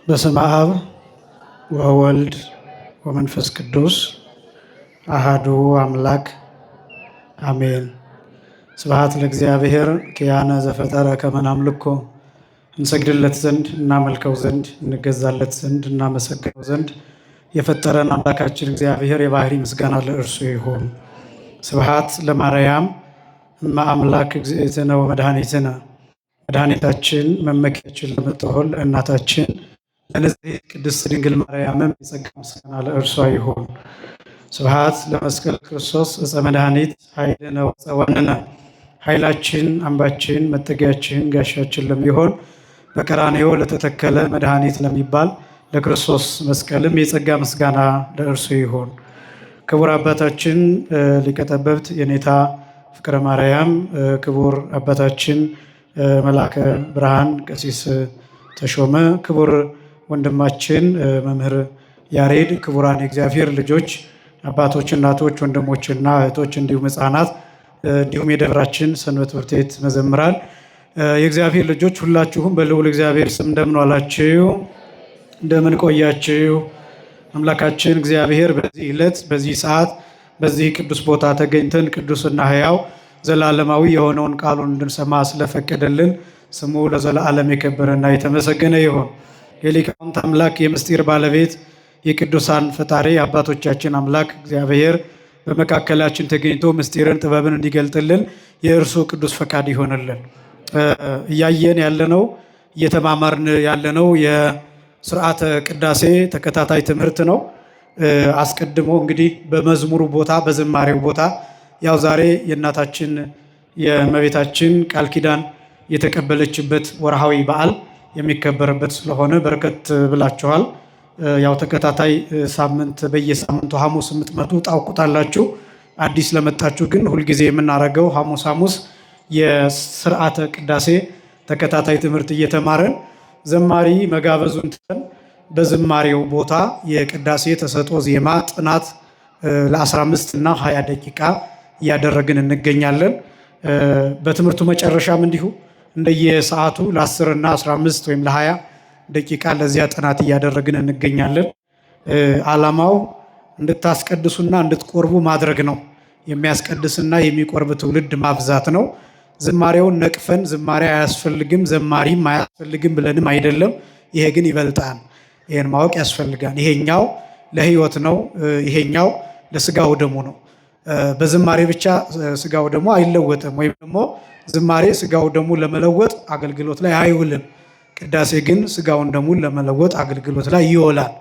በስመ አብ ወወልድ ወመንፈስ ቅዱስ አሃዱ አምላክ አሜን። ስብሐት ለእግዚአብሔር ኪያነ ዘፈጠረ ከመ ናምልኮ እንሰግድለት ዘንድ እናመልከው ዘንድ እንገዛለት ዘንድ እናመሰግነው ዘንድ የፈጠረን አምላካችን እግዚአብሔር የባህሪ ምስጋና ለእርሱ ይሁን። ስብሐት ለማርያም እመ አምላክ እግዝእትነ ወመድኃኒትነ መድኃኒታችን መመኪያችን ለምትሆን እናታችን ለንጽሕት ቅድስት ድንግል ማርያምም የጸጋ ምስጋና ለእርሷ ይሁን። ስብሐት ለመስቀል ክርስቶስ ዕፀ መድኃኒት ኃይልነ ወፀወንነ ኃይላችን አምባችን መጠጊያችን ጋሻችን ለሚሆን በቀራንዮ ለተተከለ መድኃኒት ለሚባል ለክርስቶስ መስቀልም የጸጋ ምስጋና ለእርሱ ይሁን። ክቡር አባታችን ሊቀ ጠበብት የኔታ ፍቅረ ማርያም፣ ክቡር አባታችን መልአከ ብርሃን ቀሲስ ተሾመ፣ ክቡር ወንድማችን መምህር ያሬድ፣ ክቡራን የእግዚአብሔር ልጆች አባቶች፣ እናቶች፣ ወንድሞችና እህቶች እንዲሁም ሕፃናት እንዲሁም የደብራችን ሰንበት ትምህርት ቤት መዘምራን የእግዚአብሔር ልጆች ሁላችሁም በልዑል እግዚአብሔር ስም እንደምን ዋላችሁ? እንደምን ቆያችሁ? አምላካችን እግዚአብሔር በዚህ ዕለት በዚህ ሰዓት በዚህ ቅዱስ ቦታ ተገኝተን ቅዱስና ሕያው ዘላለማዊ የሆነውን ቃሉን እንድንሰማ ስለፈቀደልን ስሙ ለዘላለም የከበረና የተመሰገነ ይሁን። የሊቃውንት አምላክ የምስጢር ባለቤት የቅዱሳን ፈጣሪ አባቶቻችን አምላክ እግዚአብሔር በመካከላችን ተገኝቶ ምስጢርን ጥበብን እንዲገልጥልን የእርሱ ቅዱስ ፈቃድ ይሆንልን። እያየን ያለነው እየተማማርን ያለነው የስርዓተ ቅዳሴ ተከታታይ ትምህርት ነው። አስቀድሞ እንግዲህ በመዝሙሩ ቦታ በዝማሬው ቦታ ያው ዛሬ የእናታችን የእመቤታችን ቃል ኪዳን የተቀበለችበት ወርሃዊ በዓል የሚከበርበት ስለሆነ በረከት ብላችኋል። ያው ተከታታይ ሳምንት በየሳምንቱ ሐሙስ የምትመጡ ታውቁታላችሁ። አዲስ ለመጣችሁ ግን ሁልጊዜ የምናደርገው ሐሙስ ሐሙስ የስርዓተ ቅዳሴ ተከታታይ ትምህርት እየተማረን ዘማሪ መጋበዙን ትተን በዝማሬው ቦታ የቅዳሴ ተሰጥኦ ዜማ ጥናት ለ15 እና 20 ደቂቃ እያደረግን እንገኛለን። በትምህርቱ መጨረሻም እንዲሁ እንደየሰዓቱ ለ10 እና 15 ወይም ለ20 ደቂቃ ለዚያ ጥናት እያደረግን እንገኛለን። ዓላማው እንድታስቀድሱና እንድትቆርቡ ማድረግ ነው። የሚያስቀድስና የሚቆርብ ትውልድ ማብዛት ነው። ዝማሬውን ነቅፈን ዝማሬ አያስፈልግም ዘማሪም አያስፈልግም ብለንም አይደለም። ይሄ ግን ይበልጣል። ይሄን ማወቅ ያስፈልጋል። ይሄኛው ለሕይወት ነው። ይሄኛው ለስጋው ደሙ ነው። በዝማሬ ብቻ ስጋው ደሙ አይለወጥም። ወይም ደግሞ ዝማሬ ስጋው ደሙ ለመለወጥ አገልግሎት ላይ አይውልም። ቅዳሴ ግን ስጋውን ደሙን ለመለወጥ አገልግሎት ላይ ይውላል።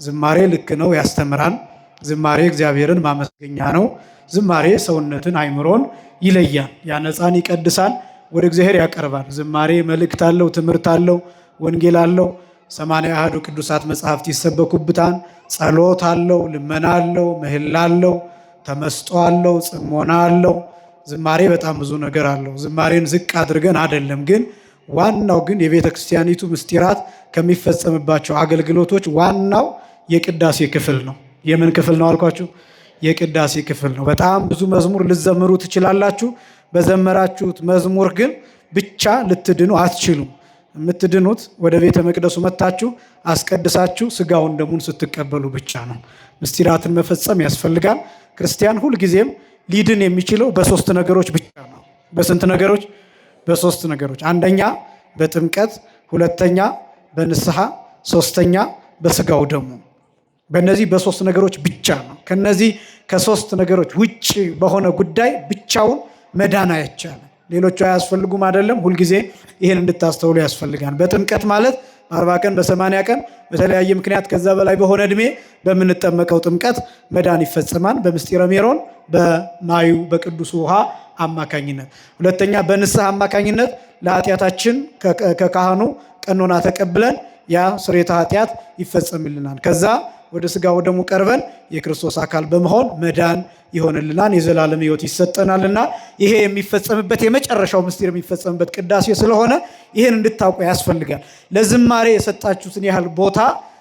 ዝማሬ ልክ ነው፣ ያስተምራል። ዝማሬ እግዚአብሔርን ማመስገኛ ነው። ዝማሬ ሰውነትን አይምሮን ይለያል፣ ያነጻን፣ ይቀድሳል፣ ወደ እግዚአብሔር ያቀርባል። ዝማሬ መልእክት አለው፣ ትምህርት አለው፣ ወንጌል አለው። 81 ቅዱሳት መጽሐፍት ይሰበኩበታል። ጸሎት አለው፣ ልመና አለው፣ ምህላ አለው፣ ተመስጦ አለው፣ ጽሞና አለው። ዝማሬ በጣም ብዙ ነገር አለው። ዝማሬን ዝቅ አድርገን አይደለም። ግን ዋናው ግን የቤተ ክርስቲያኒቱ ምስጢራት ከሚፈጸምባቸው አገልግሎቶች ዋናው የቅዳሴ ክፍል ነው። የምን ክፍል ነው አልኳችሁ? የቅዳሴ ክፍል ነው። በጣም ብዙ መዝሙር ልትዘምሩ ትችላላችሁ። በዘመራችሁት መዝሙር ግን ብቻ ልትድኑ አትችሉም። የምትድኑት ወደ ቤተ መቅደሱ መጥታችሁ አስቀድሳችሁ ስጋውን ደሙን ስትቀበሉ ብቻ ነው። ምስጢራትን መፈጸም ያስፈልጋል። ክርስቲያን ሁልጊዜም ሊድን የሚችለው በሶስት ነገሮች ብቻ ነው። በስንት ነገሮች? በሶስት ነገሮች። አንደኛ በጥምቀት፣ ሁለተኛ በንስሐ፣ ሶስተኛ በስጋው ደሙ። በእነዚህ በሶስት ነገሮች ብቻ ነው። ከነዚህ ከሶስት ነገሮች ውጭ በሆነ ጉዳይ ብቻውን መዳን አይቻልም። ሌሎቹ አያስፈልጉም አይደለም። ሁልጊዜ ይህን እንድታስተውሉ ያስፈልጋል። በጥምቀት ማለት በ40 ቀን በ80 ቀን በተለያየ ምክንያት ከዛ በላይ በሆነ ዕድሜ በምንጠመቀው ጥምቀት መዳን ይፈጸማል። በምስጢረ ሜሮን በማዩ በቅዱሱ ውሃ አማካኝነት። ሁለተኛ በንስሐ አማካኝነት ለኃጢአታችን ከካህኑ ቀኖና ተቀብለን ያ ስርየተ ኃጢአት ይፈጸምልናል። ከዛ ወደ ስጋ ወደሙ ቀርበን የክርስቶስ አካል በመሆን መዳን ይሆንልናል፣ የዘላለም ሕይወት ይሰጠናልና ይሄ የሚፈጸምበት የመጨረሻው ምስጢር የሚፈጸምበት ቅዳሴ ስለሆነ ይህን እንድታውቁ ያስፈልጋል። ለዝማሬ የሰጣችሁትን ያህል ቦታ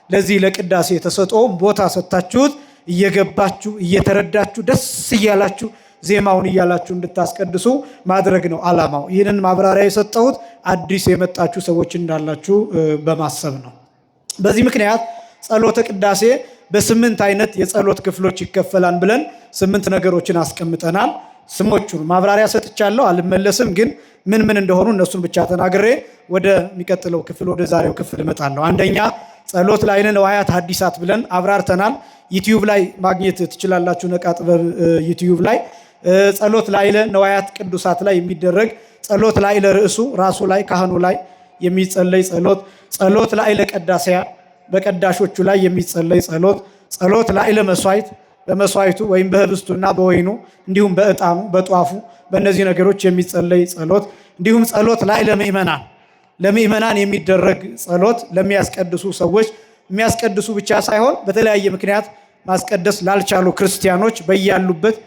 ለዚህ ለቅዳሴ ተሰጥኦም ቦታ ሰጥታችሁት እየገባችሁ እየተረዳችሁ ደስ እያላችሁ ዜማውን እያላችሁ እንድታስቀድሱ ማድረግ ነው ዓላማው። ይህንን ማብራሪያ የሰጠሁት አዲስ የመጣችሁ ሰዎች እንዳላችሁ በማሰብ ነው። በዚህ ምክንያት ጸሎተ ቅዳሴ በ8 አይነት የጸሎት ክፍሎች ይከፈላል ብለን 8 ነገሮችን አስቀምጠናል። ስሞቹን ማብራሪያ ሰጥቻለሁ፣ አልመለስም። ግን ምን ምን እንደሆኑ እነሱን ብቻ ተናግሬ ወደሚቀጥለው ክፍል ወደ ዛሬው ክፍል እመጣለሁ። አንደኛ ጸሎት ላዕለ ነዋያት ሐዲሳት ብለን አብራርተናል። ዩቲዩብ ላይ ማግኘት ትችላላችሁ። ነቃ ጥበብ ዩቲዩብ ላይ ጸሎት ላዕለ ነዋያት ቅዱሳት ላይ የሚደረግ ጸሎት ላዕለ ርእሱ ራሱ ላይ ካህኑ ላይ የሚጸለይ ጸሎት፣ ጸሎት ላዕለ ቀዳሲያ በቀዳሾቹ ላይ የሚጸለይ ጸሎት፣ ጸሎት ላዕለ መስዋዕት በመስዋዕቱ ወይም በህብስቱና በወይኑ እንዲሁም በዕጣኑ በጧፉ በእነዚህ ነገሮች የሚጸለይ ጸሎት፣ እንዲሁም ጸሎት ላዕለ ምእመናን ለምእመናን የሚደረግ ጸሎት ለሚያስቀድሱ ሰዎች የሚያስቀድሱ ብቻ ሳይሆን በተለያየ ምክንያት ማስቀደስ ላልቻሉ ክርስቲያኖች በያሉበት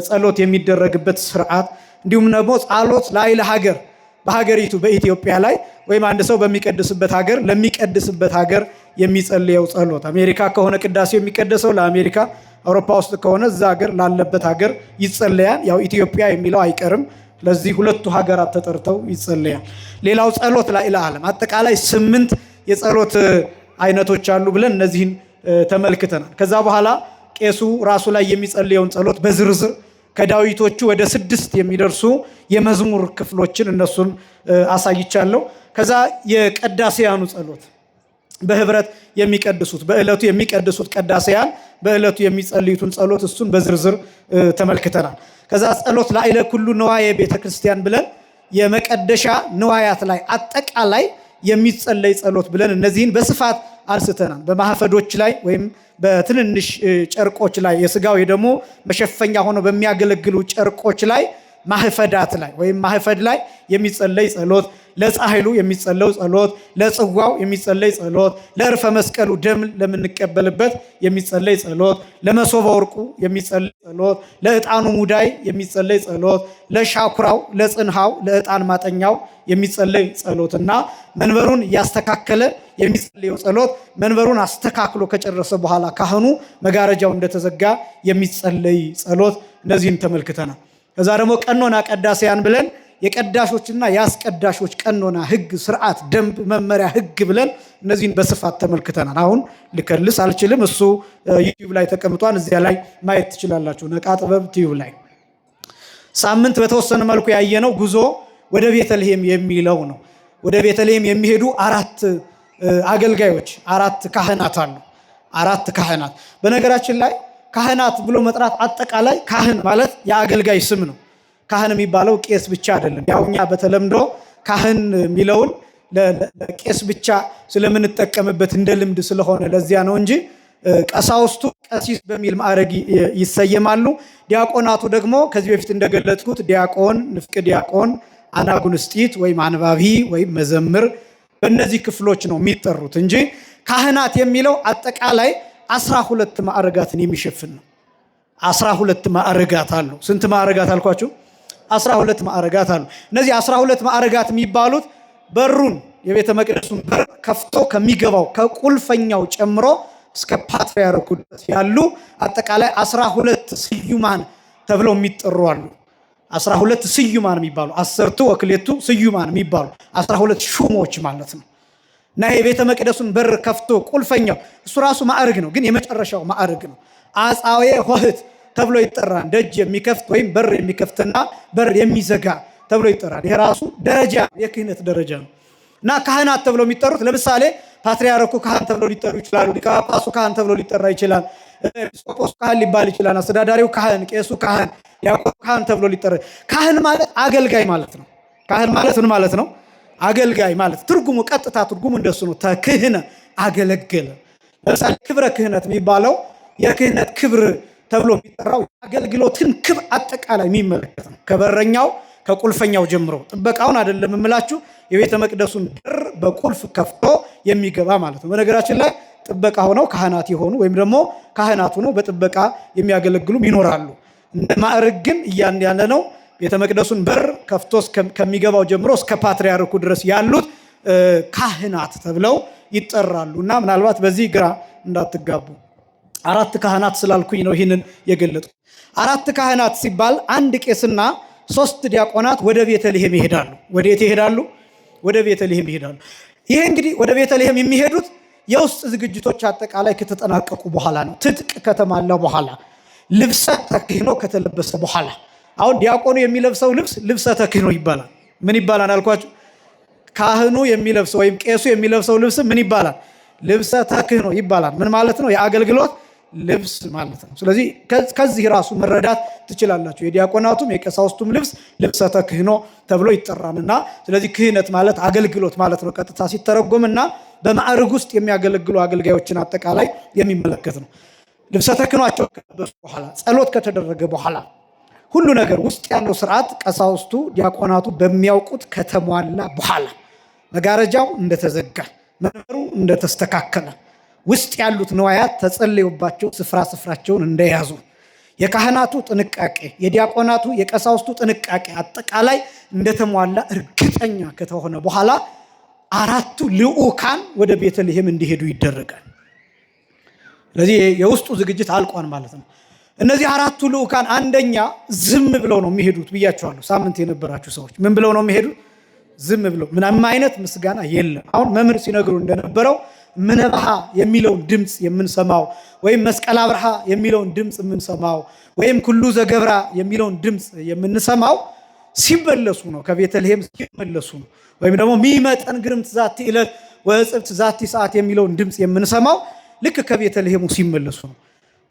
ጸሎት የሚደረግበት ስርዓት፣ እንዲሁም ደግሞ ጸሎት ላዕለ ሀገር በሀገሪቱ በኢትዮጵያ ላይ ወይም አንድ ሰው በሚቀድስበት ሀገር ለሚቀድስበት ሀገር የሚጸልየው ጸሎት፣ አሜሪካ ከሆነ ቅዳሴው የሚቀደሰው ለአሜሪካ፣ አውሮፓ ውስጥ ከሆነ እዛ ሀገር ላለበት ሀገር ይጸለያል። ያው ኢትዮጵያ የሚለው አይቀርም። ለዚህ ሁለቱ ሀገራት ተጠርተው ይጸለያል። ሌላው ጸሎት ላዕለ ዓለም አጠቃላይ 8 የጸሎት አይነቶች አሉ ብለን እነዚህን ተመልክተናል። ከዛ በኋላ ቄሱ ራሱ ላይ የሚጸልየውን ጸሎት በዝርዝር ከዳዊቶቹ ወደ 6 የሚደርሱ የመዝሙር ክፍሎችን እነሱን አሳይቻለሁ። ከዛ የቀዳሴያኑ ጸሎት በህብረት የሚቀድሱት በእለቱ የሚቀድሱት ቀዳሴያን በእለቱ የሚጸልዩትን ጸሎት እሱን በዝርዝር ተመልክተናል። ከዛ ጸሎት ላዕለ ኩሉ ንዋየ ቤተክርስቲያን ብለን የመቀደሻ ንዋያት ላይ አጠቃላይ የሚጸለይ ጸሎት ብለን እነዚህን በስፋት አንስተናል። በማህፈዶች ላይ ወይም በትንንሽ ጨርቆች ላይ የስጋው ደግሞ መሸፈኛ ሆነው በሚያገለግሉ ጨርቆች ላይ ማህፈዳት ላይ ወይም ማህፈድ ላይ የሚጸለይ ጸሎት፣ ለጻሕሉ የሚጸለው ጸሎት፣ ለጽዋው የሚጸለይ ጸሎት፣ ለዕርፈ መስቀሉ ደም ለምንቀበልበት የሚጸለይ ጸሎት፣ ለመሶበ ወርቁ የሚጸለይ ጸሎት፣ ለዕጣኑ ሙዳይ የሚጸለይ ጸሎት፣ ለሻኩራው፣ ለጽንሃው፣ ለዕጣን ማጠኛው የሚጸለይ ጸሎትና መንበሩን ያስተካከለ የሚጸለየው ጸሎት መንበሩን አስተካክሎ ከጨረሰ በኋላ ካህኑ መጋረጃው እንደተዘጋ የሚጸለይ ጸሎት፣ እነዚህን ተመልክተናል። ከዛ ደግሞ ቀኖና ቀዳሴያን ብለን የቀዳሾችና የአስቀዳሾች ቀኖና ህግ፣ ስርዓት፣ ደንብ፣ መመሪያ፣ ህግ ብለን እነዚህን በስፋት ተመልክተናል። አሁን ልከልስ አልችልም። እሱ ዩቲዩብ ላይ ተቀምጧል። እዚያ ላይ ማየት ትችላላችሁ። ነቃ ጥበብ ዩቲዩብ ላይ። ሳምንት በተወሰነ መልኩ ያየነው ጉዞ ወደ ቤተልሔም የሚለው ነው። ወደ ቤተልሔም የሚሄዱ 4 አገልጋዮች 4 ካህናት አሉ። 4 ካህናት። በነገራችን ላይ ካህናት ብሎ መጥራት አጠቃላይ ካህን ማለት የአገልጋይ ስም ነው። ካህን የሚባለው ቄስ ብቻ አይደለም። ያው እኛ በተለምዶ ካህን የሚለውን ለቄስ ብቻ ስለምንጠቀምበት እንደ ልምድ ስለሆነ ለዚያ ነው እንጂ ቀሳውስቱ ቀሲስ በሚል ማዕረግ ይሰየማሉ። ዲያቆናቱ ደግሞ ከዚህ በፊት እንደገለጥኩት ዲያቆን፣ ንፍቅ ዲያቆን፣ አናጉንስጢት ወይም አንባቢ ወይም መዘምር በእነዚህ ክፍሎች ነው የሚጠሩት እንጂ ካህናት የሚለው አጠቃላይ 12 ማዕረጋትን የሚሸፍን ነው። 12 ማዕረጋት አሉ። ስንት ማዕረጋት አልኳችሁ? 12 ማዕረጋት አሉ። እነዚህ 12 ማዕረጋት የሚባሉት በሩን የቤተ መቅደሱን በር ከፍቶ ከሚገባው ከቁልፈኛው ጨምሮ እስከ ፓትርያርኩ ድረስ ያሉ አጠቃላይ 12 ስዩማን ተብለው የሚጠሩ አሉ። 12 ስዩማን የሚባሉ 10 ወክሌቱ ስዩማን የሚባሉ 12 ሹሞች ማለት ነው። እና የቤተ መቅደሱን በር ከፍቶ ቁልፈኛው እሱ ራሱ ማዕረግ ነው፣ ግን የመጨረሻው ማዕረግ ነው። አጻዌ ሆህት ተብሎ ይጠራል። ደጅ የሚከፍት ወይም በር የሚከፍትና በር የሚዘጋ ተብሎ ይጠራል። ይሄ ራሱ ደረጃ የክህነት ደረጃ ነው። እና ካህናት ተብሎ የሚጠሩት ለምሳሌ ፓትርያርኩ ካህን ተብሎ ሊጠሩ ይችላሉ። ሊቀ ጳጳሱ ካህን ተብሎ ሊጠራ ይችላል። ኤጲስቆጶስ ካህን ሊባል ይችላል። አስተዳዳሪው ካህን፣ ቄሱ ካህን፣ ዲያቆኑ ካህን ተብሎ ሊጠራ። ካህን ማለት አገልጋይ ማለት ነው። ካህን ማለት ምን ማለት ነው? አገልጋይ ማለት ትርጉሙ፣ ቀጥታ ትርጉሙ እንደሱ ነው። ተክህነ አገለገለ። ለምሳሌ ክብረ ክህነት የሚባለው የክህነት ክብር ተብሎ የሚጠራው አገልግሎትን ክብር አጠቃላይ የሚመለከት ነው። ከበረኛው ከቁልፈኛው ጀምሮ ጥበቃውን አይደለም የምላችሁ፣ የቤተ መቅደሱን በር በቁልፍ ከፍቶ የሚገባ ማለት ነው። በነገራችን ላይ ጥበቃ ሆነው ካህናት የሆኑ ወይም ደግሞ ካህናት ሆነው በጥበቃ የሚያገለግሉም ይኖራሉ። እንደ ማዕረግ ግን እያንዳንዱ ነው ቤተ መቅደሱን በር ከፍቶ ከሚገባው ጀምሮ እስከ ፓትርያርኩ ድረስ ያሉት ካህናት ተብለው ይጠራሉ። እና ምናልባት በዚህ ግራ እንዳትጋቡ 4 ካህናት ስላልኩኝ ነው ይህንን የገለጥኩት። 4 ካህናት ሲባል 1 ቄስና 3 ዲያቆናት ወደ ቤተልሔም ይሄዳሉ። ወዴት ይሄዳሉ? ወደ ቤተልሔም ይሄዳሉ። ይሄ እንግዲህ ወደ ቤተልሔም የሚሄዱት የውስጥ ዝግጅቶች አጠቃላይ ከተጠናቀቁ በኋላ ነው። ትጥቅ ከተማላ በኋላ ልብሰ ተክህኖ ከተለበሰ በኋላ አሁን ዲያቆኑ የሚለብሰው ልብስ ልብሰ ተክህኖ ይባላል። ምን ይባላል አልኳችሁ? ካህኑ የሚለብሰው ወይም ቄሱ የሚለብሰው ልብስ ምን ይባላል? ልብሰ ተክህኖ ይባላል። ምን ማለት ነው? የአገልግሎት ልብስ ማለት ነው። ስለዚህ ከዚህ ራሱ መረዳት ትችላላችሁ። የዲያቆናቱም የቀሳውስቱም ልብስ ልብሰ ተክህኖ ተብሎ ይጠራልና ስለዚህ ክህነት ማለት አገልግሎት ማለት ነው ቀጥታ ሲተረጎምና በማዕረግ ውስጥ የሚያገለግሉ አገልጋዮችን አጠቃላይ የሚመለከት ነው። ልብሰ ተክህኗቸው ከለበሱ በኋላ ጸሎት ከተደረገ በኋላ ሁሉ ነገር ውስጥ ያለው ስርዓት ቀሳውስቱ ዲያቆናቱ በሚያውቁት ከተሟላ በኋላ መጋረጃው እንደተዘጋ መንበሩ እንደተስተካከለ ውስጥ ያሉት ንዋያት ተጸለዩባቸው ስፍራቸውን እንደያዙ የካህናቱ ጥንቃቄ የዲያቆናቱ የቀሳውስቱ ጥንቃቄ አጠቃላይ እንደተሟላ እርግጠኛ ከተሆነ በኋላ አራቱ ልዑካን ወደ ቤተልሔም እንዲሄዱ ይደረጋል። ስለዚህ የውስጡ ዝግጅት አልቋን ማለት ነው። እነዚህ አራቱ ልዑካን አንደኛ ዝም ብለው ነው የሚሄዱት ብያቸዋለሁ። ሳምንት የነበራችሁ ሰዎች ምን ብለው ነው የሚሄዱት? ዝም ብለው ምንም አይነት ምስጋና የለም። አሁን መምህር ሲነግሩ እንደነበረው ምነበሃ የሚለውን ድምፅ የምንሰማው ወይም መስቀል አብርሃ የሚለውን ድምፅ የምንሰማው ወይም ኩሉ ዘገብራ የሚለውን ድምፅ የምንሰማው ሲመለሱ ነው። ከቤተልሔም ሲመለሱ ነው። ወይም ደግሞ ሚመጠን ግርምት ዛቲ ዕለት ወዕፅብት ዛቲ ሰዓት የሚለውን ድምፅ የምንሰማው ልክ ከቤተልሔሙ ሲመለሱ ነው።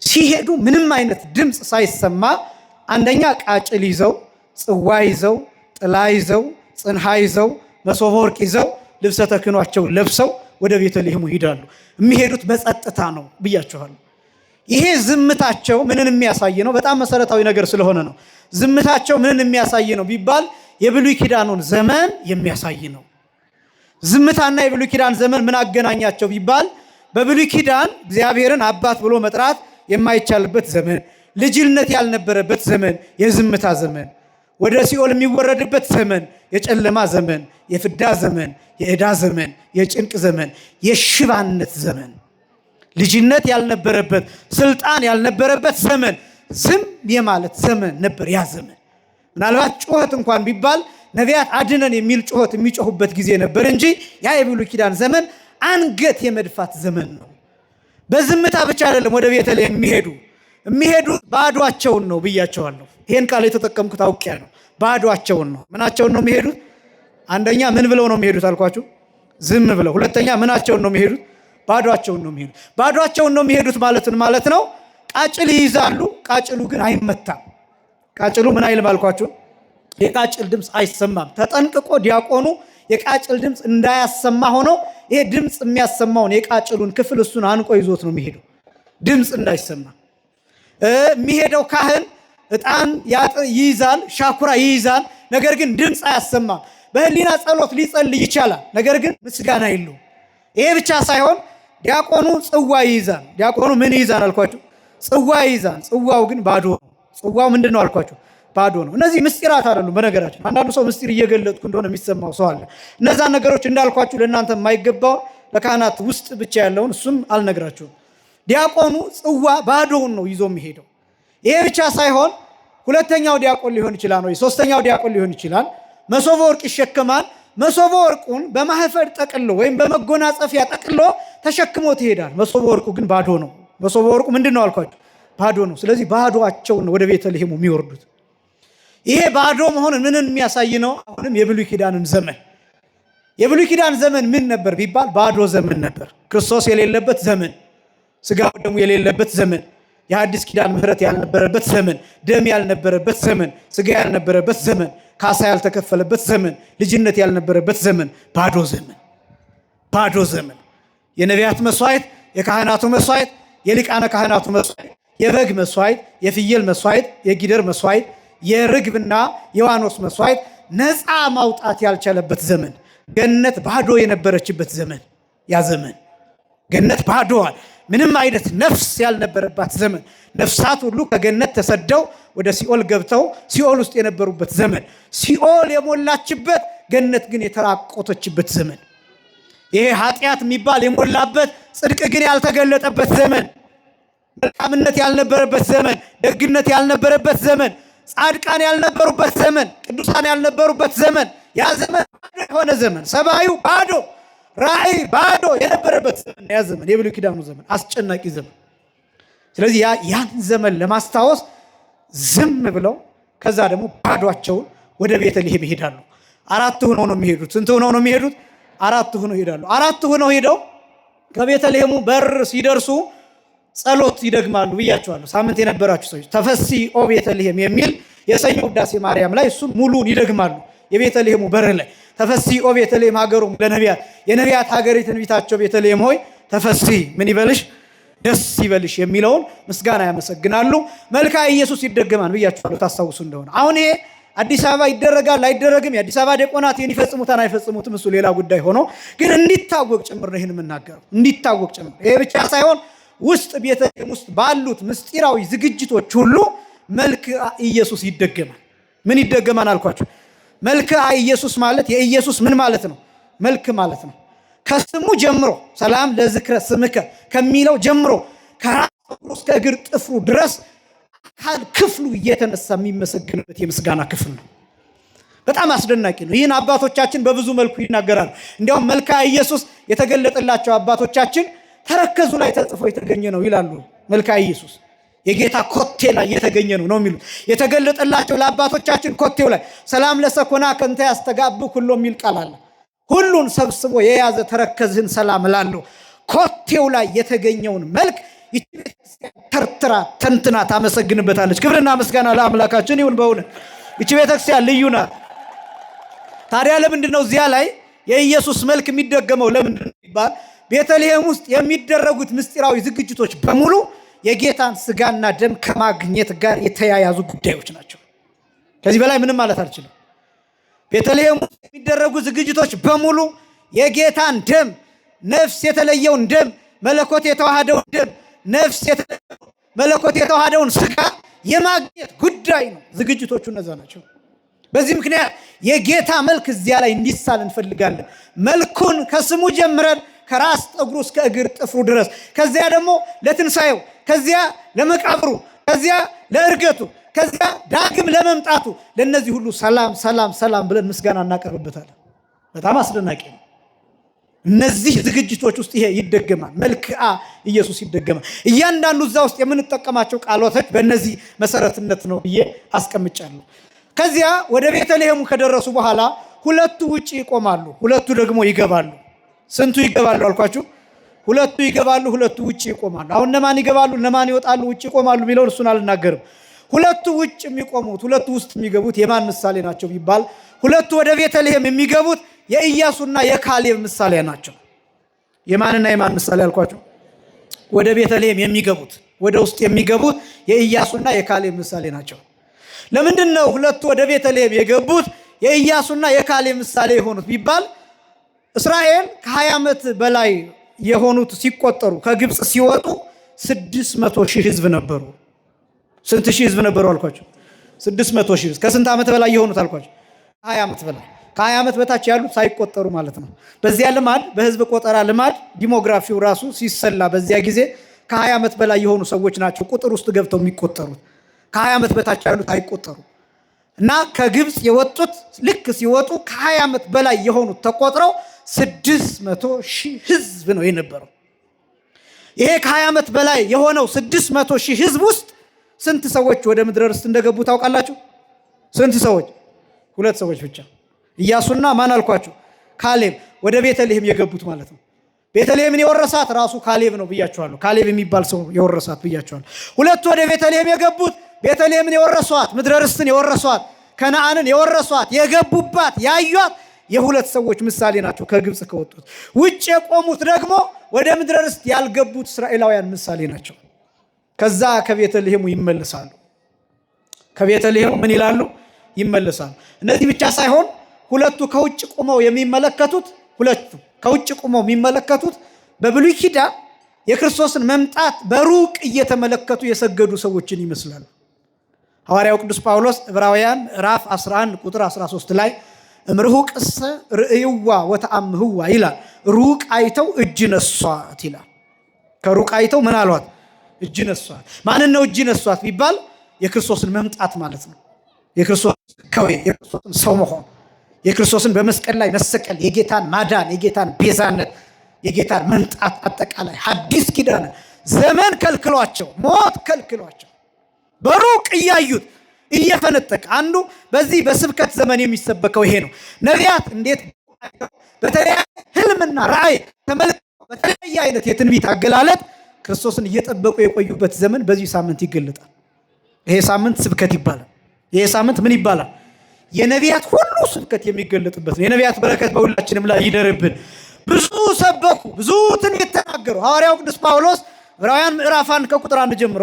ሲሄዱ ምንም አይነት ድምፅ ሳይሰማ አንደኛ ቃጭል ይዘው ጽዋ ይዘው ጥላ ይዘው ጽንሃ ይዘው መሶበ ወርቅ ይዘው ልብሰ ተክህኗቸው ለብሰው ወደ ቤተልሔሙ ይሄዳሉ። የሚሄዱት በጸጥታ ነው ብያችኋለሁ። ይሄ ዝምታቸው ምንን የሚያሳይ ነው? በጣም መሰረታዊ ነገር ስለሆነ ነው። ዝምታቸው ምንን የሚያሳይ ነው ቢባል የብሉይ ኪዳኑን ዘመን የሚያሳይ ነው። ዝምታና የብሉይ ኪዳን ዘመን ምን አገናኛቸው ቢባል በብሉይ ኪዳን እግዚአብሔርን አባት ብሎ መጥራት የማይቻልበት ዘመን፣ ልጅነት ያልነበረበት ዘመን፣ የዝምታ ዘመን፣ ወደ ሲኦል የሚወረድበት ዘመን፣ የጨለማ ዘመን፣ የፍዳ ዘመን፣ የዕዳ ዘመን፣ የጭንቅ ዘመን፣ የሽባነት ዘመን፣ ልጅነት ያልነበረበት ስልጣን ያልነበረበት ዘመን፣ ዝም የማለት ዘመን ነበር ያ ዘመን። ምናልባት ጩኸት እንኳን ቢባል ነቢያት አድነን የሚል ጩኸት የሚጮሁበት ጊዜ ነበር እንጂ ያ የብሉይ ኪዳን ዘመን አንገት የመድፋት ዘመን ነው። በዝምታ ብቻ አይደለም ወደ ቤተልሔም የሚሄዱት ባዷቸውን ነው ብያቸዋለሁ። ይሄን ቃል የተጠቀምኩት አውቄያ ነው። ባዷቸውን ነው። ምናቸውን ነው የሚሄዱት? አንደኛ ምን ብለው ነው የሚሄዱት አልኳችሁ? ዝም ብለው። ሁለተኛ ምናቸውን ነው የሚሄዱት? ባዷቸውን ነው የሚሄዱት። ባዷቸውን ነው የሚሄዱት ማለት ነው። ቃጭል ይይዛሉ። ቃጭሉ ግን አይመታም። ቃጭሉ ምን አይልም አልኳችሁ? የቃጭል ድምፅ አይሰማም። ተጠንቅቆ ዲያቆኑ የቃጭል ድምፅ እንዳያሰማ ሆኖ ይሄ ድምፅ የሚያሰማውን የቃጭሉን ክፍል እሱን አንቆ ይዞት ነው የሚሄደው፣ ድምፅ እንዳይሰማ። የሚሄደው ካህን ዕጣን ይይዛል፣ ሻኩራ ይይዛል። ነገር ግን ድምፅ አያሰማም። በህሊና ጸሎት ሊጸልይ ይቻላል፣ ነገር ግን ምስጋና የለውም። ይሄ ብቻ ሳይሆን ዲያቆኑ ጽዋ ይይዛል። ዲያቆኑ ምን ይይዛል አልኳችሁ? ጽዋ ይይዛል። ጽዋው ግን ባዶ ነው። ጽዋው ምንድን ነው አልኳችሁ? ባዶ ነው። እነዚህ ምስጢራት አይደሉም። በነገራችን አንዳንዱ ሰው ምስጢር እየገለጥኩ እንደሆነ የሚሰማው ሰው አለ። እነዛን ነገሮች እንዳልኳችሁ ለእናንተ የማይገባው ለካህናት ውስጥ ብቻ ያለውን እሱም አልነግራችሁም። ዲያቆኑ ጽዋ ባዶውን ነው ይዞ የሚሄደው። ይሄ ብቻ ሳይሆን ሁለተኛው ዲያቆን ሊሆን ይችላል ወይ ሶስተኛው ዲያቆን ሊሆን ይችላል። መሶበ ወርቅ ይሸከማል። መሶበ ወርቁን በማህፈድ ጠቅሎ ወይም በመጎናጸፊያ ጠቅሎ ተሸክሞት ይሄዳል። መሶበ ወርቁ ግን ባዶ ነው። መሶበ ወርቁ ምንድን ነው አልኳችሁ? ባዶ ነው። ስለዚህ ባዶአቸውን ወደ ቤተልሔሙ የሚወርዱት። ይሄ ባዶ መሆን ምንን የሚያሳይ ነው? አሁንም የብሉይ ኪዳንን ዘመን የብሉይ ኪዳን ዘመን ምን ነበር ቢባል ባዶ ዘመን ነበር። ክርስቶስ የሌለበት ዘመን፣ ስጋው ደሙ የሌለበት ዘመን፣ የአዲስ ኪዳን ምሕረት ያልነበረበት ዘመን፣ ደም ያልነበረበት ዘመን፣ ስጋ ያልነበረበት ዘመን፣ ካሳ ያልተከፈለበት ዘመን፣ ልጅነት ያልነበረበት ዘመን፣ ባዶ ዘመን። ባዶ ዘመን። የነቢያት መስዋዕት፣ የካህናቱ መስዋዕት፣ የሊቃነ ካህናቱ መስዋዕት፣ የበግ መስዋዕት፣ የፍየል መስዋዕት፣ የጊደር መስዋዕት፣ የርግብና የዋኖስ መስዋዕት ነፃ ማውጣት ያልቻለበት ዘመን፣ ገነት ባዶ የነበረችበት ዘመን። ያ ዘመን ገነት ባዶዋል፣ ምንም አይነት ነፍስ ያልነበረባት ዘመን፣ ነፍሳት ሁሉ ከገነት ተሰደው ወደ ሲኦል ገብተው ሲኦል ውስጥ የነበሩበት ዘመን፣ ሲኦል የሞላችበት ገነት ግን የተራቆተችበት ዘመን፣ ይሄ ኃጢአት የሚባል የሞላበት ጽድቅ ግን ያልተገለጠበት ዘመን፣ መልካምነት ያልነበረበት ዘመን፣ ደግነት ያልነበረበት ዘመን፣ ጻድቃን ያልነበሩበት ዘመን፣ ቅዱሳን ያልነበሩበት ዘመን፣ ያ ዘመን ባዶ የሆነ ዘመን፣ ሰማዩ ባዶ፣ ራእይ ባዶ የነበረበት ዘመን ያ ዘመን የብሉይ ኪዳኑ ዘመን አስጨናቂ ዘመን። ስለዚህ ያን ዘመን ለማስታወስ ዝም ብለው ከዛ ደግሞ ባዷቸውን ወደ ቤተልሔም ይሄዳሉ። አራት ሆነው ነው የሚሄዱት። ስንት ሆነው ነው የሚሄዱት? አራት ሆነው ይሄዳሉ። አራት ሆነው ሄደው ከቤተልሔሙ በር ሲደርሱ ጸሎት ይደግማሉ ብያቸዋለሁ። ሳምንት የነበራችሁ ሰዎች ተፈሲ ኦ ቤተልሔም የሚል የሰኞ ውዳሴ ማርያም ላይ እሱን ሙሉን ይደግማሉ። የቤተልሔሙ በር ላይ ተፈሲ ኦ ቤተልሔም ሀገሩም ለነቢያት የነቢያት ሀገር ትንቢታቸው ቤተልሔም ሆይ ተፈሲ ምን ይበልሽ ደስ ይበልሽ የሚለውን ምስጋና ያመሰግናሉ። መልክአ ኢየሱስ ይደገማል ብያችኋለሁ ታስታውሱ እንደሆነ። አሁን ይሄ አዲስ አበባ ይደረጋል አይደረግም፣ የአዲስ አበባ ዲያቆናት ይሄን ይፈጽሙታል አይፈጽሙትም፣ እሱ ሌላ ጉዳይ ሆኖ ግን እንዲታወቅ ጭምር ነው ይሄን የምናገረው፣ እንዲታወቅ ጭምር። ይሄ ብቻ ሳይሆን ውስጥ ቤተልሔም ውስጥ ባሉት ምስጢራዊ ዝግጅቶች ሁሉ መልክአ ኢየሱስ ይደገማል። ምን ይደገማል አልኳችሁ? መልክአ ኢየሱስ ማለት የኢየሱስ ምን ማለት ነው? መልክ ማለት ነው። ከስሙ ጀምሮ ሰላም ለዝክረ ስምከ ከሚለው ጀምሮ ከራስ እስከ እግር ጥፍሩ ድረስ አካል ክፍሉ እየተነሳ የሚመሰግንበት የምስጋና ክፍል ነው። በጣም አስደናቂ ነው። ይህን አባቶቻችን በብዙ መልኩ ይናገራሉ። እንዲያውም መልክአ ኢየሱስ የተገለጠላቸው አባቶቻችን ተረከዙ ላይ ተጽፎ የተገኘ ነው ይላሉ። መልክአ ኢየሱስ የጌታ ኮቴ ላይ የተገኘ ነው የሚሉት። የተገለጠላቸው ለአባቶቻችን ኮቴው ላይ ሰላም ለሰኮና ከንተ ያስተጋብ ሁሉ የሚል ቃል አለ። ሁሉን ሰብስቦ የያዘ ተረከዝህን ሰላም እላለሁ። ኮቴው ላይ የተገኘውን መልክ ይህች ቤተክርስቲያን ተርትራ ተንትና ታመሰግንበታለች። ክብርና ምስጋና ለአምላካችን ይሁን። በእውነት ይህች ቤተክርስቲያን ልዩ ናት። ታዲያ ለምንድን ነው እዚያ ላይ የኢየሱስ መልክ የሚደገመው? ለምንድን ነው ይባል? ቤተልሔም ውስጥ የሚደረጉት ምስጢራዊ ዝግጅቶች በሙሉ የጌታን ስጋና ደም ከማግኘት ጋር የተያያዙ ጉዳዮች ናቸው። ከዚህ በላይ ምንም ማለት አልችልም። ቤተልሔም ውስጥ የሚደረጉ ዝግጅቶች በሙሉ የጌታን ደም፣ ነፍስ የተለየውን ደም፣ መለኮት የተዋሃደውን ደም፣ ነፍስ የተለየውን መለኮት የተዋሃደውን ስጋ የማግኘት ጉዳይ ነው። ዝግጅቶቹ እነዛ ናቸው። በዚህ ምክንያት የጌታ መልክ እዚያ ላይ እንዲሳል እንፈልጋለን። መልኩን ከስሙ ጀምረን ከራስ ጠጉሩ እስከ እግር ጥፍሩ ድረስ፣ ከዚያ ደግሞ ለትንሳኤው፣ ከዚያ ለመቃብሩ፣ ከዚያ ለእርገቱ፣ ከዚያ ዳግም ለመምጣቱ፣ ለነዚህ ሁሉ ሰላም ሰላም ሰላም ብለን ምስጋና እናቀርብበታለን። በጣም አስደናቂ ነው። እነዚህ ዝግጅቶች ውስጥ ይሄ ይደገማል። መልክአ ኢየሱስ ይደገማል። እያንዳንዱ እዛ ውስጥ የምንጠቀማቸው ቃሎቶች በእነዚህ መሰረትነት ነው ብዬ አስቀምጫለሁ። ከዚያ ወደ ቤተልሔሙ ከደረሱ በኋላ ሁለቱ ውጪ ይቆማሉ፣ ሁለቱ ደግሞ ይገባሉ። ስንቱ ይገባሉ አልኳችሁ? ሁለቱ ይገባሉ፣ ሁለቱ ውጪ ይቆማሉ። አሁን እነማን ይገባሉ እነማን ይወጣሉ ውጪ ይቆማሉ የሚለውን እሱን አልናገርም። ሁለቱ ውጭ የሚቆሙት ሁለቱ ውስጥ የሚገቡት የማን ምሳሌ ናቸው ቢባል ሁለቱ ወደ ቤተልሔም የሚገቡት የኢያሱና የካሌብ ምሳሌ ናቸው። የማንና የማን ምሳሌ አልኳችሁ? ወደ ቤተልሔም የሚገቡት ወደ ውስጥ የሚገቡት የኢያሱና የካሌብ ምሳሌ ናቸው። ለምንድን ነው ሁለቱ ወደ ቤተልሔም የገቡት የኢያሱና የካሌብ ምሳሌ የሆኑት ቢባል እስራኤል ከ20 ዓመት በላይ የሆኑት ሲቆጠሩ ከግብፅ ሲወጡ 600 ሺህ ህዝብ ነበሩ። ስንት ሺህ ህዝብ ነበሩ አልኳችሁ? 600 ሺህ። ከስንት ዓመት በላይ የሆኑት አልኳችሁ? 20 ዓመት በላይ። ከ20 ዓመት በታች ያሉት ሳይቆጠሩ ማለት ነው። በዚያ ልማድ በህዝብ ቆጠራ ልማድ ዲሞግራፊው ራሱ ሲሰላ በዚያ ጊዜ ከ20 ዓመት በላይ የሆኑ ሰዎች ናቸው ቁጥር ውስጥ ገብተው የሚቆጠሩት። ከ20 ዓመት በታች ያሉት አይቆጠሩ እና ከግብፅ የወጡት ልክ ሲወጡ ከ20 ዓመት በላይ የሆኑት ተቆጥረው 600 ሺህ ህዝብ ነው የነበረው። ይሄ ከ20 ዓመት በላይ የሆነው 600 ሺህ ህዝብ ውስጥ ስንት ሰዎች ወደ ምድረ ርስት እንደገቡ ታውቃላችሁ? ስንት ሰዎች? 2 ሰዎች ብቻ። ኢያሱና ማን አልኳችሁ? ካሌብ ወደ ቤተልሔም የገቡት ማለት ነው። ቤተልሔምን የወረሳት ራሱ ካሌብ ነው ብያችኋለሁ። ካሌብ የሚባል ሰው የወረሳት ብያችኋለሁ። ሁለቱ ወደ ቤተልሔም የገቡት ቤተልሔምን የወረሷት፣ ምድረ ርስትን የወረሷት፣ ከነዓንን የወረሷት፣ የገቡባት፣ ያዩት የሁለት ሰዎች ምሳሌ ናቸው ከግብፅ ከወጡት። ውጭ የቆሙት ደግሞ ወደ ምድረ ርስት ያልገቡት እስራኤላውያን ምሳሌ ናቸው። ከዛ ከቤተልሔሙ ይመለሳሉ። ከቤተልሔሙ ምን ይላሉ? ይመለሳሉ። እነዚህ ብቻ ሳይሆን ሁለቱ ከውጭ ቆመው የሚመለከቱት በብሉይ ኪዳን የክርስቶስን መምጣት በሩቅ እየተመለከቱ የሰገዱ ሰዎችን ይመስላሉ። ሐዋርያው ቅዱስ ጳውሎስ ዕብራውያን ምዕራፍ 11 ቁጥር 13 ላይ እምርሁቅሰ ርእይዋ ወተአምህዋ ይላል። ሩቅ አይተው እጅ ነሷት ይላል። ከሩቅ አይተው ምን አሏት? እጅ ነሷት። ማንን ነው እጅ ነሷት ቢባል የክርስቶስን መምጣት ማለት ነው። የክርስቶስን ሰው መሆን፣ የክርስቶስን በመስቀል ላይ መሰቀል፣ የጌታን ማዳን፣ የጌታን ቤዛነት፣ የጌታን መምጣት አጠቃላይ ሐዲስ ኪዳን ዘመን ከልክሏቸው፣ ሞት ከልክሏቸው በሩቅ እያዩት እየፈነጠቀ አንዱ በዚህ በስብከት ዘመን የሚሰበከው ይሄ ነው። ነቢያት እንዴት በተለያየ ህልምና ራእይ ተመልክተው በተለያየ አይነት የትንቢት አገላለጥ ክርስቶስን እየጠበቁ የቆዩበት ዘመን በዚህ ሳምንት ይገለጣል። ይሄ ሳምንት ስብከት ይባላል። ይሄ ሳምንት ምን ይባላል? የነቢያት ሁሉ ስብከት የሚገለጥበት ነው። የነቢያት በረከት በሁላችንም ላይ ይደርብን። ብዙ ሰበኩ፣ ብዙ ትንቢት ተናገሩ። ሐዋርያው ቅዱስ ጳውሎስ ዕብራውያን ምዕራፍ 1 ከቁጥር 1 ጀምሮ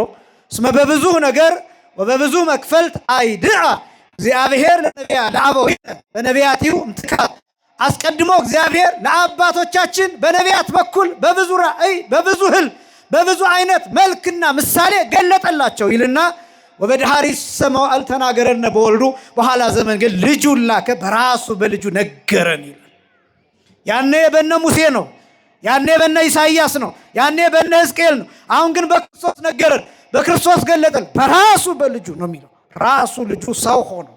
እስመ በብዙ ነገር ወበብዙ መክፈልት አይድአ እግዚአብሔር ለአበዊነ በነቢያቲሁ እምትካት አስቀድሞ እግዚአብሔር ለአባቶቻችን በነቢያት በኩል በብዙ ራእይ፣ በብዙ ህልም፣ በብዙ አይነት መልክና ምሳሌ ገለጠላቸው ይልና ወበድሃሪ ሰማዕ ተናገረን በወልዱ በኋላ ዘመን ግን ልጁን ላከ በራሱ በልጁ ነገረን ይላል። ያኔ በነ ሙሴ ነው፣ ያኔ በነ ኢሳይያስ ነው፣ ያኔ በነ ሕዝቅኤል ነው። አሁን ግን በክርስቶስ ነገረን፣ በክርስቶስ ገለጠን፣ በራሱ በልጁ ነው የሚለው። ራሱ ልጁ ሰው ሆኖ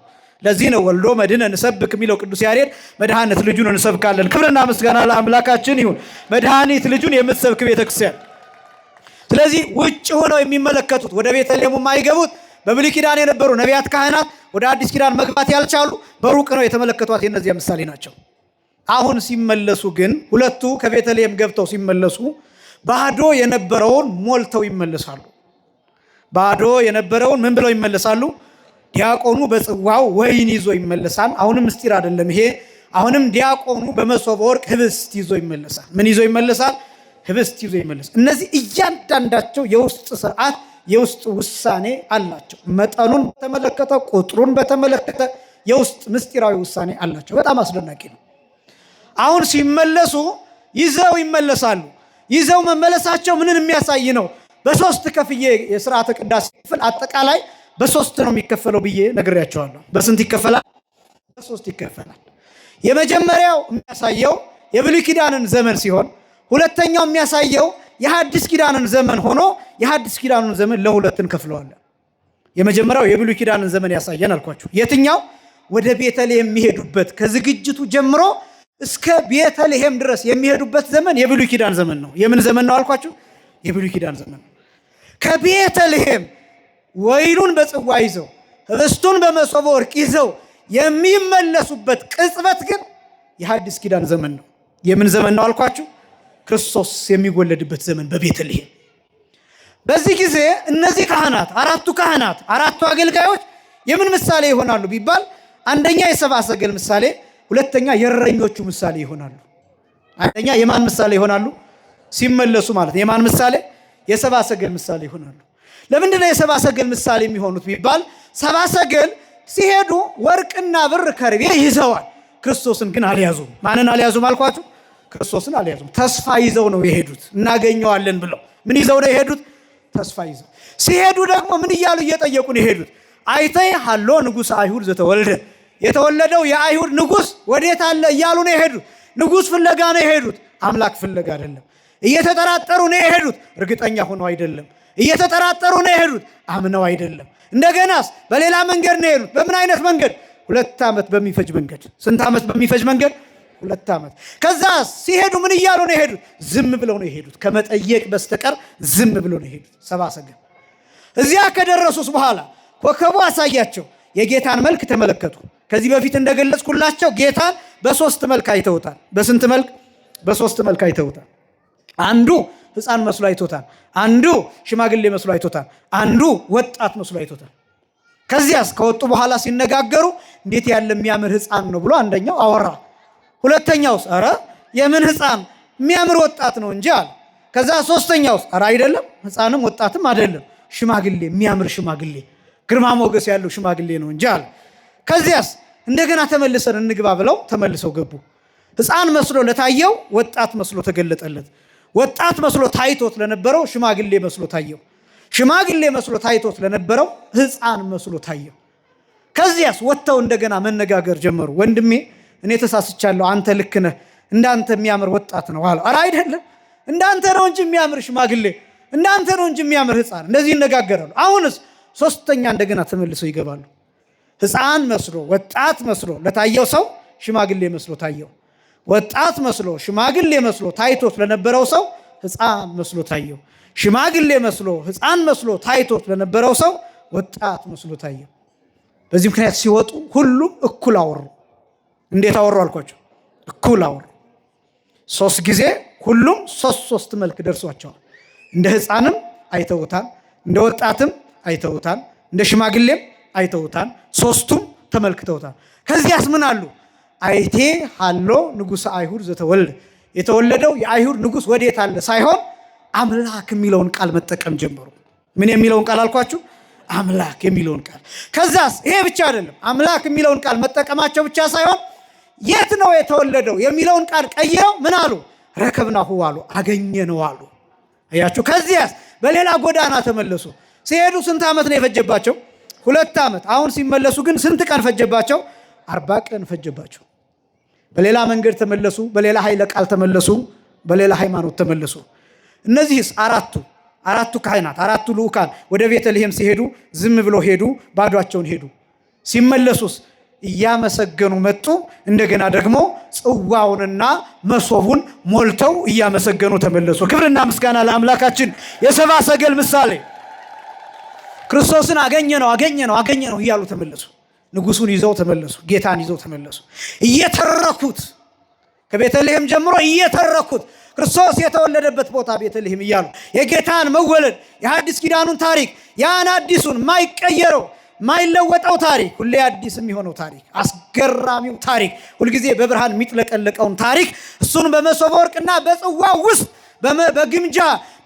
ለዚህ ነው ወልዶ መድኅነ እንሰብክ የሚለው ቅዱስ ያሬድ። መድኃኒት ልጁን እንሰብካለን። ክብርና ምስጋና ለአምላካችን ይሁን። መድኃኒት ልጁን የምትሰብክ ቤተክርስቲያን። ስለዚህ ውጭ ሆነው የሚመለከቱት ወደ ቤተልሔሙ የማይገቡት በብሉይ ኪዳን የነበሩ ነቢያት ካህናት ወደ አዲስ ኪዳን መግባት ያልቻሉ በሩቅ ነው የተመለከቷት። የእነዚያ ምሳሌ ናቸው። አሁን ሲመለሱ ግን ሁለቱ ከቤተልሔም ገብተው ሲመለሱ ባዶ የነበረውን ሞልተው ይመለሳሉ። ባዶ የነበረውን ምን ብለው ይመለሳሉ? ዲያቆኑ በጽዋው ወይን ይዞ ይመለሳል። አሁንም ምስጢር አይደለም ይሄ። አሁንም ዲያቆኑ በመሶበ ወርቅ ህብስት ይዞ ይመለሳል። ምን ይዞ ይመለሳል? ህብስት ይዞ ይመለሳል። እነዚህ እያንዳንዳቸው የውስጥ ስርዓት፣ የውስጥ ውሳኔ አላቸው። መጠኑን በተመለከተ፣ ቁጥሩን በተመለከተ የውስጥ ምስጢራዊ ውሳኔ አላቸው። በጣም አስደናቂ ነው። አሁን ሲመለሱ ይዘው ይመለሳሉ። ይዘው መመለሳቸው ምንን የሚያሳይ ነው? በሶስት ከፍዬ የሥርዓተ ቅዳሴ ክፍል አጠቃላይ በሶስት ነው የሚከፈለው ብዬ ነግሬያቸዋለሁ። በስንት ይከፈላል? በሶስት ይከፈላል። የመጀመሪያው የሚያሳየው የብሉይ ኪዳንን ዘመን ሲሆን፣ ሁለተኛው የሚያሳየው የሐዲስ ኪዳንን ዘመን ሆኖ የሐዲስ ኪዳንን ዘመን ለሁለት እንከፍለዋለን። የመጀመሪያው የብሉይ ኪዳንን ዘመን ያሳየን አልኳችሁ። የትኛው? ወደ ቤተልሔም የሚሄዱበት ከዝግጅቱ ጀምሮ እስከ ቤተልሔም ድረስ የሚሄዱበት ዘመን የብሉይ ኪዳን ዘመን ነው። የምን ዘመን ነው አልኳችሁ? የብሉይ ኪዳን ዘመን ነው። ከቤተልሔም ወይኑን በጽዋ ይዘው ህብስቱን በመሶበ ወርቅ ይዘው የሚመለሱበት ቅጽበት ግን የሐዲስ ኪዳን ዘመን ነው። የምን ዘመን ነው አልኳችሁ? ክርስቶስ የሚወለድበት ዘመን በቤተልሔም። በዚህ ጊዜ እነዚህ ካህናት፣ አራቱ አገልጋዮች የምን ምሳሌ ይሆናሉ ቢባል፣ አንደኛ የሰብአ ሰገል ምሳሌ፣ ሁለተኛ የእረኞቹ ምሳሌ ይሆናሉ። አንደኛ የማን ምሳሌ ይሆናሉ? ሲመለሱ ማለት የማን ምሳሌ? የሰብአ ሰገል ምሳሌ ይሆናሉ። ለምንድነው የሰብአ ሰገል ምሳሌ የሚሆኑት ቢባል፣ ሰብአ ሰገል ሲሄዱ ወርቅና ብር ከርቤ ይዘዋል። ክርስቶስን ግን አልያዙም። ማንን አልያዙም አልኳችሁ? ክርስቶስን አልያዙም። ተስፋ ይዘው ነው የሄዱት። እናገኘዋለን ብለው ምን ይዘው ነው የሄዱት? ተስፋ ይዘው ሲሄዱ ደግሞ ምን እያሉ እየጠየቁ ነው የሄዱት? አይተይ ሀሎ ንጉሥ አይሁድ ዘተወልደ፣ የተወለደው የአይሁድ ንጉሥ ወዴት አለ እያሉ ነው የሄዱት። ንጉሥ ፍለጋ ነው የሄዱት፣ አምላክ ፍለጋ አይደለም። እየተጠራጠሩ ነው የሄዱት፣ እርግጠኛ ሆነው አይደለም። እየተጠራጠሩ ነው የሄዱት፣ አምነው አይደለም። እንደገናስ በሌላ መንገድ ነው የሄዱት። በምን አይነት መንገድ? 2 ዓመት በሚፈጅ መንገድ። ስንት ዓመት በሚፈጅ መንገድ? 2 ዓመት። ከዛ ሲሄዱ ምን እያሉ ነው የሄዱት? ዝም ብለው ነው የሄዱት። ከመጠየቅ በስተቀር ዝም ብለው ነው የሄዱት። ሰብአ ሰገል እዚያ ከደረሱስ በኋላ ኮከቡ አሳያቸው። የጌታን መልክ ተመለከቱ። ከዚህ በፊት እንደገለጽኩላቸው ጌታን በ3 መልክ አይተውታል። በስንት መልክ? በ3 መልክ አይተውታል። አንዱ ሕፃን መስሎ አይቶታል። አንዱ ሽማግሌ መስሎ አይቶታል። አንዱ ወጣት መስሎ አይቶታል። ከዚያስ ከወጡ በኋላ ሲነጋገሩ እንዴት ያለ የሚያምር ሕፃን ነው ብሎ አንደኛው አወራ። ሁለተኛውስ ኧረ የምን ሕፃን የሚያምር ወጣት ነው እንጂ አለ። ከዛ ሶስተኛውስ ኧረ አይደለም ሕፃንም ወጣትም አይደለም ሽማግሌ፣ የሚያምር ሽማግሌ፣ ግርማ ሞገስ ያለው ሽማግሌ ነው እንጂ አለ። ከዚያስ እንደገና ተመልሰን እንግባ ብለው ተመልሰው ገቡ። ሕፃን መስሎ ለታየው ወጣት መስሎ ተገለጠለት። ወጣት መስሎ ታይቶት ለነበረው ሽማግሌ መስሎ ታየው። ሽማግሌ መስሎ ታይቶት ለነበረው ሕፃን መስሎ ታየው። ከዚያስ ወጥተው እንደገና መነጋገር ጀመሩ። ወንድሜ እኔ ተሳስቻለሁ፣ አንተ ልክ ነህ፣ እንዳንተ የሚያምር ወጣት ነው አለ። ኧረ አይደለም እንዳንተ ነው እንጂ የሚያምር ሽማግሌ፣ እንዳንተ ነው እንጂ የሚያምር ሕፃን። እንደዚህ ይነጋገራሉ። አሁንስ ሶስተኛ እንደገና ተመልሰው ይገባሉ። ሕፃን መስሎ ወጣት መስሎ ለታየው ሰው ሽማግሌ መስሎ ታየው። ወጣት መስሎ ሽማግሌ መስሎ ታይቶት ለነበረው ሰው ሕፃን መስሎ ታየው። ሽማግሌ መስሎ ሕፃን መስሎ ታይቶት ለነበረው ሰው ወጣት መስሎ ታየው። በዚህ ምክንያት ሲወጡ ሁሉም እኩል አወሩ። እንዴት አወሩ አልኳቸው? እኩል አወሩ። 3 ጊዜ ሁሉም ሶስት መልክ ደርሷቸዋል። እንደ ሕፃንም አይተውታል፣ እንደ ወጣትም አይተውታል፣ እንደ ሽማግሌም አይተውታል። 3ቱም ተመልክተውታል። ከዚያስ ምን አሉ? አይቴ ሃሎ ንጉሥ አይሁድ ዘተወልደ፣ የተወለደው የአይሁድ ንጉሥ ወዴት አለ ሳይሆን አምላክ የሚለውን ቃል መጠቀም ጀመሩ። ምን የሚለውን ቃል አልኳችሁ? አምላክ የሚለውን ቃል። ከዛስ ይሄ ብቻ አይደለም፣ አምላክ የሚለውን ቃል መጠቀማቸው ብቻ ሳይሆን የት ነው የተወለደው የሚለውን ቃል ቀይረው ምን አሉ? ረከብናሁ አሉ፣ አገኘነው አሉ። አያችሁ። ከዚያስ በሌላ ጎዳና ተመለሱ። ሲሄዱ ስንት ዓመት ነው የፈጀባቸው? 2 ዓመት። አሁን ሲመለሱ ግን ስንት ቀን ፈጀባቸው? 40 ቀን ፈጀባቸው። በሌላ መንገድ ተመለሱ፣ በሌላ ኃይለ ቃል ተመለሱ፣ በሌላ ሃይማኖት ተመለሱ። እነዚህስ አራቱ ካህናት 4ቱ ልዑካን ወደ ቤተልሔም ሲሄዱ ዝም ብሎ ሄዱ፣ ባዷቸውን ሄዱ። ሲመለሱስ እያመሰገኑ መጡ። እንደገና ደግሞ ጽዋውንና መሶቡን ሞልተው እያመሰገኑ ተመለሱ። ክብርና ምስጋና ለአምላካችን። የሰብአ ሰገል ምሳሌ ክርስቶስን አገኘነው እያሉ ተመለሱ። ንጉሱን ይዘው ተመለሱ። ጌታን ይዘው ተመለሱ። እየተረኩት ከቤተልሔም ጀምሮ እየተረኩት ክርስቶስ የተወለደበት ቦታ ቤተልሔም እያሉ የጌታን መወለድ የሐዲስ ኪዳኑን ታሪክ ያን አዲሱን ማይቀየረው ማይለወጠው ታሪክ ሁሌ አዲስ የሚሆነው ታሪክ አስገራሚው ታሪክ ሁልጊዜ በብርሃን የሚጥለቀለቀውን ታሪክ እሱን በመሶበ ወርቅና በጽዋ ውስጥ በግምጃ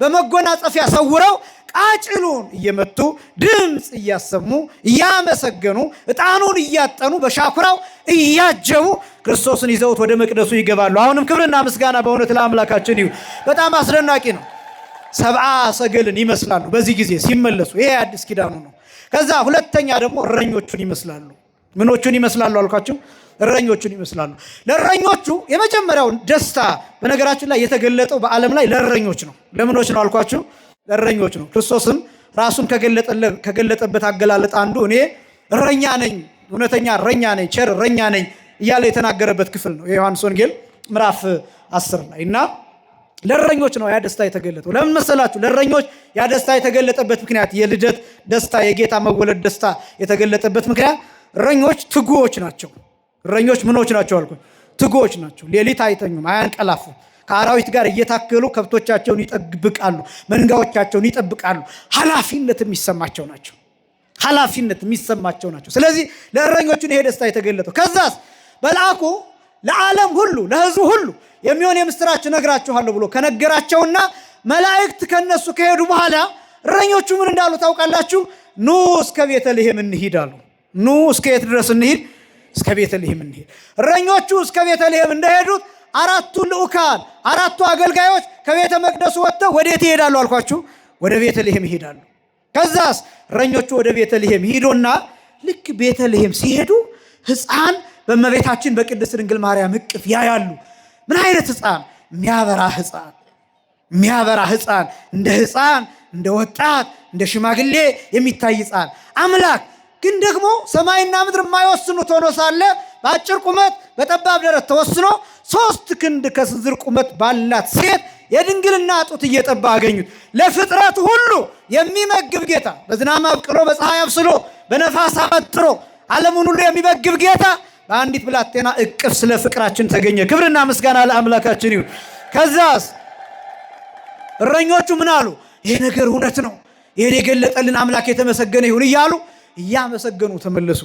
በመጎናጸፊያ ሰውረው ቃጭሉን እየመቱ ድምፅ እያሰሙ እያመሰገኑ ዕጣኑን እያጠኑ በሻኩራው እያጀቡ ክርስቶስን ይዘውት ወደ መቅደሱ ይገባሉ። አሁንም ክብርና ምስጋና በእውነት ለአምላካችን ይሁን። በጣም አስደናቂ ነው። ሰብአ ሰገልን ይመስላሉ በዚህ ጊዜ ሲመለሱ። ይሄ አዲስ ኪዳኑ ነው። ከዛ ሁለተኛ ደግሞ እረኞቹን ይመስላሉ። ምኖቹን ይመስላሉ አልኳቸው? እረኞቹን ይመስላሉ። ለእረኞቹ የመጀመሪያው ደስታ በነገራችን ላይ የተገለጠው በዓለም ላይ ለእረኞች ነው። ለምኖች ነው አልኳቸው? ለእረኞች ነው። ክርስቶስም ራሱን ከገለጠበት አገላለጥ አንዱ እኔ እረኛ ነኝ፣ እውነተኛ እረኛ ነኝ፣ ቸር እረኛ ነኝ እያለ የተናገረበት ክፍል ነው የዮሐንስ ወንጌል ምዕራፍ 10 ላይ እና ለእረኞች ነው ያ ደስታ የተገለጠው። ለምን መሰላችሁ? ለእረኞች ያ ደስታ የተገለጠበት ምክንያት የልደት ደስታ የጌታ መወለድ ደስታ የተገለጠበት ምክንያት እረኞች ትጉዎች ናቸው። እረኞች ምኖች ናቸው አልኩ? ትጉዎች ናቸው። ሌሊት አይተኙም፣ አያንቀላፉም። ከአራዊት ጋር እየታከሉ ከብቶቻቸውን ይጠብቃሉ፣ መንጋዎቻቸውን ይጠብቃሉ። ኃላፊነት የሚሰማቸው ናቸው። ስለዚህ ለእረኞቹ ይሄ ደስታ የተገለጠው። ከዛስ መልአኩ ለዓለም ሁሉ ለሕዝቡ ሁሉ የሚሆን የምስራች ነግራችኋለሁ ብሎ ከነገራቸውና መላእክት ከነሱ ከሄዱ በኋላ እረኞቹ ምን እንዳሉ ታውቃላችሁ? ኑ እስከ ቤተልሔም እንሂድ አሉ። ኑ እስከ የት ድረስ እንሂድ? እስከ ቤተልሔም እንሂድ። እረኞቹ እስከ ቤተልሔም እንደሄዱት 4ቱ ልዑካን 4ቱ አገልጋዮች ከቤተ መቅደሱ ወጥተው ወዴት ይሄዳሉ አልኳችሁ? ወደ ቤተልሔም ይሄዳሉ። ከዛስ እረኞቹ ወደ ቤተልሔም ሂዶና ልክ ቤተልሔም ሲሄዱ ሕፃን በእመቤታችን በቅድስት ድንግል ማርያም እቅፍ ያያሉ። ምን አይነት ሕፃን? የሚያበራ ሕፃን፣ እንደ ሕፃን፣ እንደ ወጣት፣ እንደ ሽማግሌ የሚታይ ሕፃን አምላክ ግን ደግሞ ሰማይና ምድር የማይወስኑት ሆኖ ሳለ በአጭር ቁመት በጠባብ ደረት ተወስኖ 3 ክንድ ከስንዝር ቁመት ባላት ሴት የድንግልና ጡት እየጠባ አገኙት። ለፍጥረት ሁሉ የሚመግብ ጌታ በዝናብ አብቅሎ በፀሐይ አብስሎ በነፋስ አበጥሮ ዓለሙን ሁሉ የሚመግብ ጌታ በአንዲት ብላቴና እቅፍ ስለ ፍቅራችን ተገኘ። ክብርና ምስጋና ለአምላካችን ይሁን። ከዛስ እረኞቹ ምን አሉ? ይሄ ነገር እውነት ነው፣ ይሄን የገለጠልን አምላክ የተመሰገነ ይሁን እያሉ እያመሰገኑ ተመለሱ።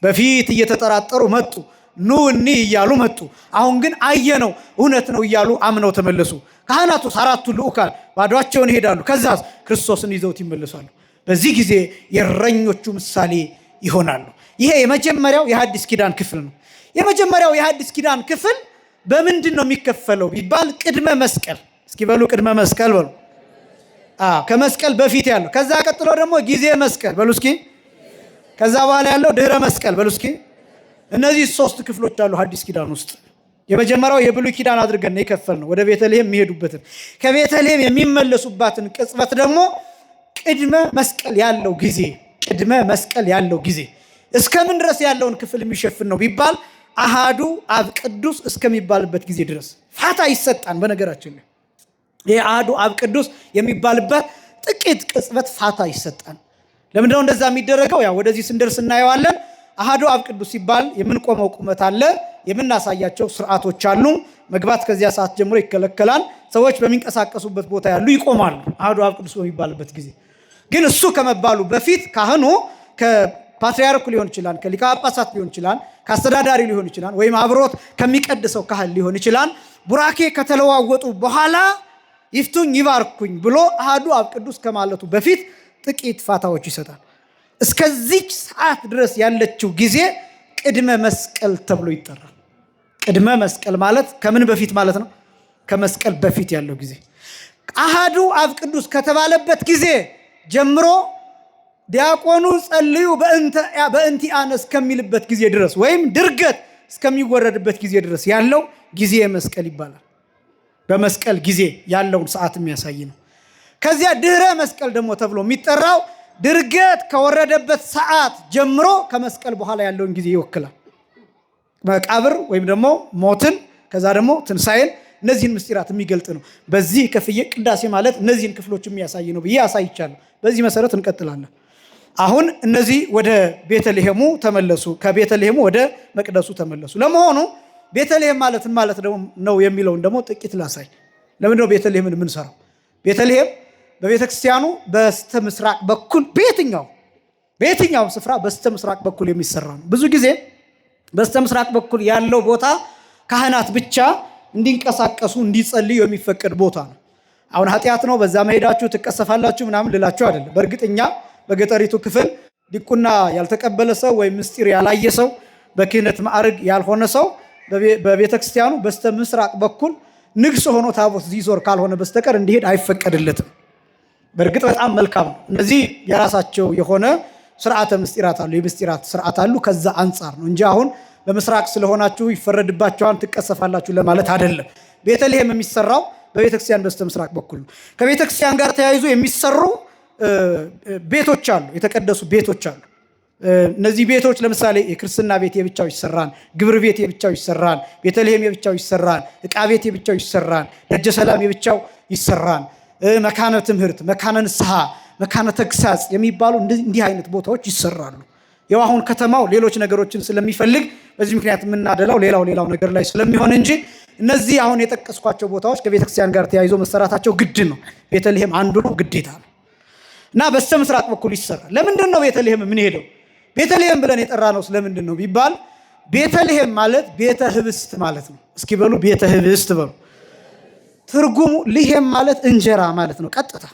በፊት እየተጠራጠሩ መጡ። ኑ እንይ እያሉ መጡ። አሁን ግን አየነው እውነት ነው እያሉ አምነው ተመለሱ። ካህናቱስ 4ቱ ልዑካን ባዷቸውን ይሄዳሉ። ከዛስ ክርስቶስን ይዘውት ይመለሳሉ። በዚህ ጊዜ የእረኞቹ ምሳሌ ይሆናሉ። ይሄ የመጀመሪያው የሐዲስ ኪዳን ክፍል ነው። የመጀመሪያው የሐዲስ ኪዳን ክፍል በምንድን ነው የሚከፈለው ቢባል ቅድመ መስቀል። እስኪ በሉ ቅድመ መስቀል በሉ። ከመስቀል በፊት ያለው። ከዛ ቀጥሎ ደግሞ ጊዜ መስቀል በሉ እስኪ። ከዛ በኋላ ያለው ድህረ መስቀል በሉ እስኪ። እነዚህ 3 ክፍሎች አሉ ሐዲስ ኪዳን ውስጥ። የመጀመሪያው የብሉይ ኪዳን አድርገን ነው የከፈልነው፣ ወደ ቤተልሔም የሚሄዱበትን ከቤተልሔም የሚመለሱባትን ቅጽበት ደግሞ ቅድመ መስቀል ያለው ጊዜ እስከምን ድረስ ያለውን ክፍል የሚሸፍን ነው ቢባል አሃዱ አብ ቅዱስ እስከሚባልበት ጊዜ ድረስ ፋታ ይሰጣን። በነገራችን ላይ ይሄ አሃዱ አብ ቅዱስ የሚባልበት ጥቂት ቅጽበት ፋታ ይሰጣን። ለምንድነው እንደዛ የሚደረገው? ያው ወደዚህ ስንደርስ እናየዋለን። አሃዱ አብ ቅዱስ ሲባል የምንቆመው ቁመት አለ፣ የምናሳያቸው ስርዓቶች አሉ። መግባት ከዚያ ሰዓት ጀምሮ ይከለከላል። ሰዎች በሚንቀሳቀሱበት ቦታ ያሉ ይቆማሉ አሃዱ አብ ቅዱስ በሚባልበት ጊዜ። ግን እሱ ከመባሉ በፊት ካህኑ ከፓትርያርኩ ሊሆን ይችላል፣ ከሊቀ ጳጳሳት ሊሆን ይችላል፣ ከአስተዳዳሪ ሊሆን ይችላል፣ ወይም አብሮት ከሚቀድሰው ካህን ሊሆን ይችላል። ቡራኬ ከተለዋወጡ በኋላ ይፍቱኝ ይባርኩኝ ብሎ አሃዱ አብ ቅዱስ ከማለቱ በፊት ጥቂት ፋታዎች ይሰጣል። እስከዚች ሰዓት ድረስ ያለችው ጊዜ ቅድመ መስቀል ተብሎ ይጠራል። ቅድመ መስቀል ማለት ከምን በፊት ማለት ነው? ከመስቀል በፊት ያለው ጊዜ። አሃዱ አብ ቅዱስ ከተባለበት ጊዜ ጀምሮ ዲያቆኑ ጸልዩ በእንቲአነ እስከሚልበት ጊዜ ድረስ ወይም ድርገት እስከሚወረድበት ጊዜ ድረስ ያለው ጊዜ መስቀል ይባላል። በመስቀል ጊዜ ያለውን ሰዓት የሚያሳይ ነው። ከዚያ ድህረ መስቀል ደግሞ ተብሎ የሚጠራው ድርገት ከወረደበት ሰዓት ጀምሮ ከመስቀል በኋላ ያለውን ጊዜ ይወክላል። መቃብር ወይም ደግሞ ሞትን፣ ከዛ ደግሞ ትንሣኤን፣ እነዚህን ምስጢራት የሚገልጥ ነው። በዚህ ከፍዬ ቅዳሴ ማለት እነዚህን ክፍሎች የሚያሳይ ነው ብዬ አሳይቻለሁ። በዚህ መሰረት እንቀጥላለን። አሁን እነዚህ ወደ ቤተልሔሙ ተመለሱ፣ ከቤተልሔሙ ወደ መቅደሱ ተመለሱ። ለመሆኑ ቤተልሔም ማለት ነው የሚለውን ደግሞ ጥቂት ላሳይ። ለምንድነው ቤተልሔምን የምንሰራው? ቤተልሔም በቤተ ክርስቲያኑ በስተ ምስራቅ በኩል በየትኛው ስፍራ በስተ ምስራቅ በኩል የሚሰራ ነው። ብዙ ጊዜ በስተ ምስራቅ በኩል ያለው ቦታ ካህናት ብቻ እንዲንቀሳቀሱ እንዲጸልዩ የሚፈቀድ ቦታ ነው። አሁን ኃጢአት ነው በዛ መሄዳችሁ ትቀሰፋላችሁ ምናምን ልላችሁ አይደለም። በእርግጠኛ በገጠሪቱ ክፍል ዲቁና ያልተቀበለ ሰው ወይም ምስጢር ያላየ ሰው በክህነት ማዕረግ ያልሆነ ሰው በቤተ ክርስቲያኑ በስተ ምስራቅ በኩል ንግስ ሆኖ ታቦት ዚዞር ካልሆነ በስተቀር እንዲሄድ አይፈቀድለትም። በእርግጥ በጣም መልካም ነው። እነዚህ የራሳቸው የሆነ ስርዓተ ምስጢራት አሉ፣ የምስጢራት ስርዓት አሉ። ከዛ አንጻር ነው እንጂ አሁን በምስራቅ ስለሆናችሁ ይፈረድባችኋል ትቀሰፋላችሁ ለማለት አይደለም። ቤተልሔም የሚሰራው በቤተክርስቲያን በስተ ምስራቅ በኩል ነው። ከቤተክርስቲያን ጋር ተያይዞ የሚሰሩ ቤቶች አሉ፣ የተቀደሱ ቤቶች አሉ። እነዚህ ቤቶች ለምሳሌ የክርስትና ቤት የብቻው ይሰራል፣ ግብር ቤት የብቻው ይሰራል፣ ቤተልሔም የብቻው ይሰራል፣ ዕቃ ቤት የብቻው ይሰራል፣ ደጀ ሰላም የብቻው ይሰራል፣ መካነ ትምህርት፣ መካነ ንስሐ፣ መካነ ተግሳጽ የሚባሉ እንዲህ አይነት ቦታዎች ይሰራሉ። ያው አሁን ከተማው ሌሎች ነገሮችን ስለሚፈልግ በዚህ ምክንያት የምናደላው ሌላው ነገር ላይ ስለሚሆን እንጂ እነዚህ አሁን የጠቀስኳቸው ቦታዎች ከቤተክርስቲያን ጋር ተያይዞ መሰራታቸው ግድ ነው። ቤተልሔም አንዱ ነው፣ ግዴታ ነው እና በስተ ምስራቅ በኩል ይሰራል። ለምንድን ነው ቤተልሔም የምንሄደው? ቤተልሔም ብለን የጠራ ነው ስለምንድን ነው ቢባል ቤተልሔም ማለት ቤተ ህብስት ማለት ነው። እስኪ በሉ ቤተ ህብስት በሉ። ትርጉሙ ልሔም ማለት እንጀራ ማለት ነው። ቀጥታ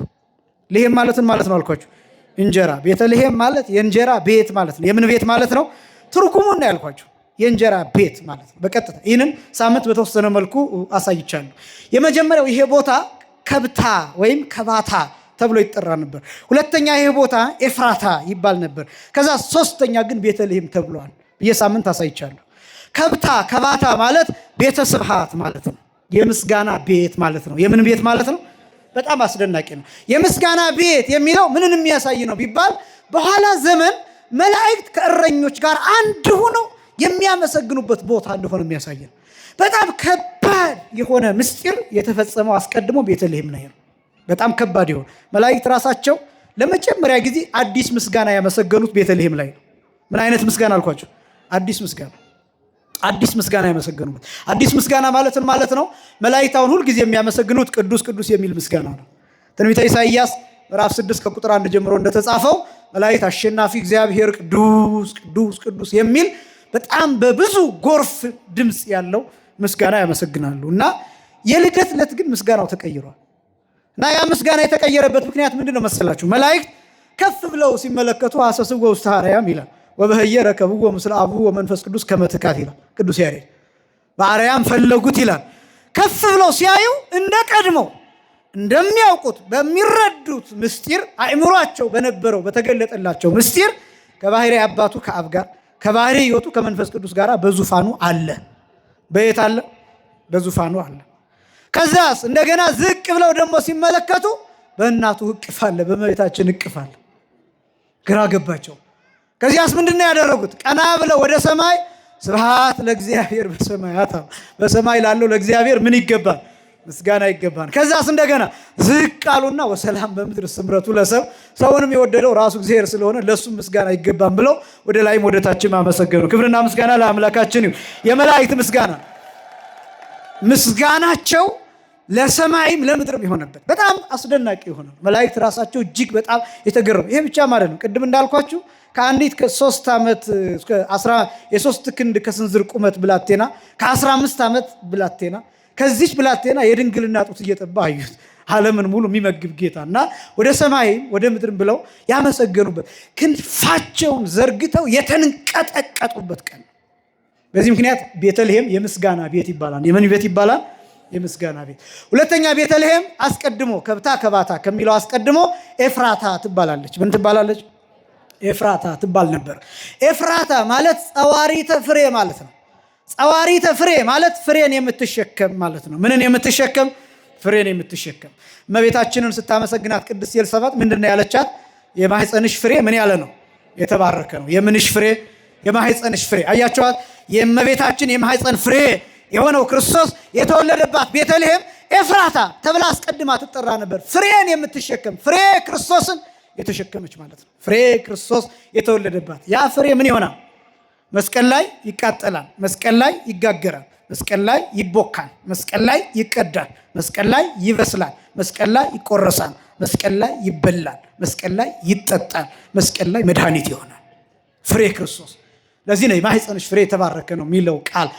ልሔም ማለትን ማለት ነው አልኳችሁ፣ እንጀራ። ቤተልሔም ማለት የእንጀራ ቤት ማለት ነው። የምን ቤት ማለት ነው? ትርጉሙን ነው ያልኳችሁ፣ የእንጀራ ቤት ማለት ነው በቀጥታ። ይህንን ሳምንት በተወሰነ መልኩ አሳይቻለሁ። የመጀመሪያው ይሄ ቦታ ከብታ ወይም ከባታ ተብሎ ይጠራ ነበር። ሁለተኛ ይሄ ቦታ ኤፍራታ ይባል ነበር። ከዛ ሶስተኛ ግን ቤተልሔም ተብሏል። በየሳምንት አሳይቻለሁ። ከብታ ከባታ ማለት ቤተ ስብሐት ማለት ነው። የምስጋና ቤት ማለት ነው። የምን ቤት ማለት ነው? በጣም አስደናቂ ነው። የምስጋና ቤት የሚለው ምንን የሚያሳይ ነው ቢባል በኋላ ዘመን መላእክት ከእረኞች ጋር አንድ ሆነው የሚያመሰግኑበት ቦታ እንደሆነ የሚያሳይ ነው። በጣም ከባድ የሆነ ምስጢር የተፈጸመው አስቀድሞ ቤተልሔም ላይ ነው። በጣም ከባድ የሆነ መላእክት ራሳቸው ለመጀመሪያ ጊዜ አዲስ ምስጋና ያመሰገኑት ቤተልሔም ላይ ነው። ምን አይነት ምስጋና አልኳቸው? አዲስ ምስጋና ያመሰገኑበት። አዲስ ምስጋና ማለት ነው መላእክት አሁን ሁልጊዜ የሚያመሰግኑት ቅዱስ ቅዱስ የሚል ምስጋና ነው። ትንቢተ ኢሳይያስ ምዕራፍ 6 ከቁጥር 1 ጀምሮ እንደተጻፈው መላእክት አሸናፊ እግዚአብሔር ቅዱስ ቅዱስ ቅዱስ የሚል በጣም በብዙ ጎርፍ ድምፅ ያለው ምስጋና ያመሰግናሉ። እና የልደት ዕለት ግን ምስጋናው ተቀይሯል። እና ያ ምስጋና የተቀየረበት ምክንያት ምንድን ነው መሰላችሁ? መላእክት ከፍ ብለው ሲመለከቱ ሐሰስዎ ውስተ አርያም ይላል፣ ወበህየ ረከብዎ ምስለ አብሁ ወመንፈስ ቅዱስ ከመ ትካት ይላል ቅዱስ ያሬድ። በአርያም ፈለጉት ይላል። ከፍ ብለው ሲያዩ እንደ ቀድሞው እንደሚያውቁት በሚረዱት ምስጢር አእምሯቸው በነበረው በተገለጠላቸው ምስጢር ከባህሪ አባቱ ከአብ ጋር ከባህሪ ሕይወቱ ከመንፈስ ቅዱስ ጋር በዙፋኑ አለ። በየት አለ? በዙፋኑ አለ። ከዛስ እንደገና ዝቅ ብለው ደግሞ ሲመለከቱ በእናቱ እቅፍ አለ፣ በእመቤታችን እቅፍ አለ። ግራ ገባቸው። ከዚያስ ምንድነው ያደረጉት? ቀና ብለው ወደ ሰማይ ስብሐት ለእግዚአብሔር በሰማያት፣ በሰማይ ላለው ለእግዚአብሔር ምን ይገባል? ምስጋና ይገባል። ከዛስ እንደገና ዝቅ አሉና ወሰላም በምድር ስምረቱ ለሰብ፣ ሰውንም የወደደው ራሱ እግዚአብሔር ስለሆነ ለሱ ምስጋና ይገባል ብለው ወደ ላይም ወደ ታችም አመሰገኑ። ክብርና ምስጋና ለአምላካችን ይሁን። የመላእክት ምስጋናቸው ለሰማይም ለምድርም የሆነበት በጣም አስደናቂ የሆነ መላእክት ራሳቸው እጅግ በጣም የተገረሙ። ይሄ ብቻ ማለት ነው። ቅድም እንዳልኳችሁ ከአንዲት ከ3 ዓመት እስከ 13 ክንድ ከስንዝር ቁመት ብላቴና ከ15 ዓመት ብላቴና ከዚች ብላቴና የድንግልና ጡት እየጠባ አዩት። ዓለምን ሙሉ የሚመግብ ጌታ እና ወደ ሰማይም ወደ ምድርም ብለው ያመሰገኑበት ክንፋቸውን ዘርግተው የተንቀጠቀጡበት ቀን። በዚህ ምክንያት ቤተልሔም የምስጋና ቤት ይባላል። የምን ቤት ይባላል? የምስጋና ቤት። ሁለተኛ ቤተልሔም አስቀድሞ ከብታ ከባታ ከሚለው አስቀድሞ ኤፍራታ ትባላለች። ምን ትባላለች? ኤፍራታ ትባል ነበር። ኤፍራታ ማለት ጸዋሪተ ፍሬ ማለት ነው። ጸዋሪተ ፍሬ ማለት ፍሬን የምትሸከም ማለት ነው። ምንን የምትሸከም? ፍሬን የምትሸከም። እመቤታችንን ስታመሰግናት ቅድስት ኤልሳቤጥ ምንድነው ያለቻት? የማህፀንሽ ፍሬ ምን ያለ ነው? የተባረከ ነው። የምንሽ ፍሬ? የማህፀንሽ ፍሬ። አያችኋት? የእመቤታችን የማህፀን ፍሬ የሆነው ክርስቶስ የተወለደባት ቤተልሔም ኤፍራታ ተብላ አስቀድማ ትጠራ ነበር። ፍሬን የምትሸከም፣ ፍሬ ክርስቶስን የተሸከመች ማለት ነው። ፍሬ ክርስቶስ የተወለደባት ያ ፍሬ ምን ይሆናል? መስቀል ላይ ይቃጠላል፣ መስቀል ላይ ይጋገራል፣ መስቀል ላይ ይቦካል፣ መስቀል ላይ ይቀዳል፣ መስቀል ላይ ይበስላል፣ መስቀል ላይ ይቆረሳል፣ መስቀል ላይ ይበላል፣ መስቀል ላይ ይጠጣል፣ መስቀል ላይ መድኃኒት ይሆናል ፍሬ ክርስቶስ። ለዚህ ነው የማህፀንሽ ፍሬ የተባረከ ነው የሚለው ቃል።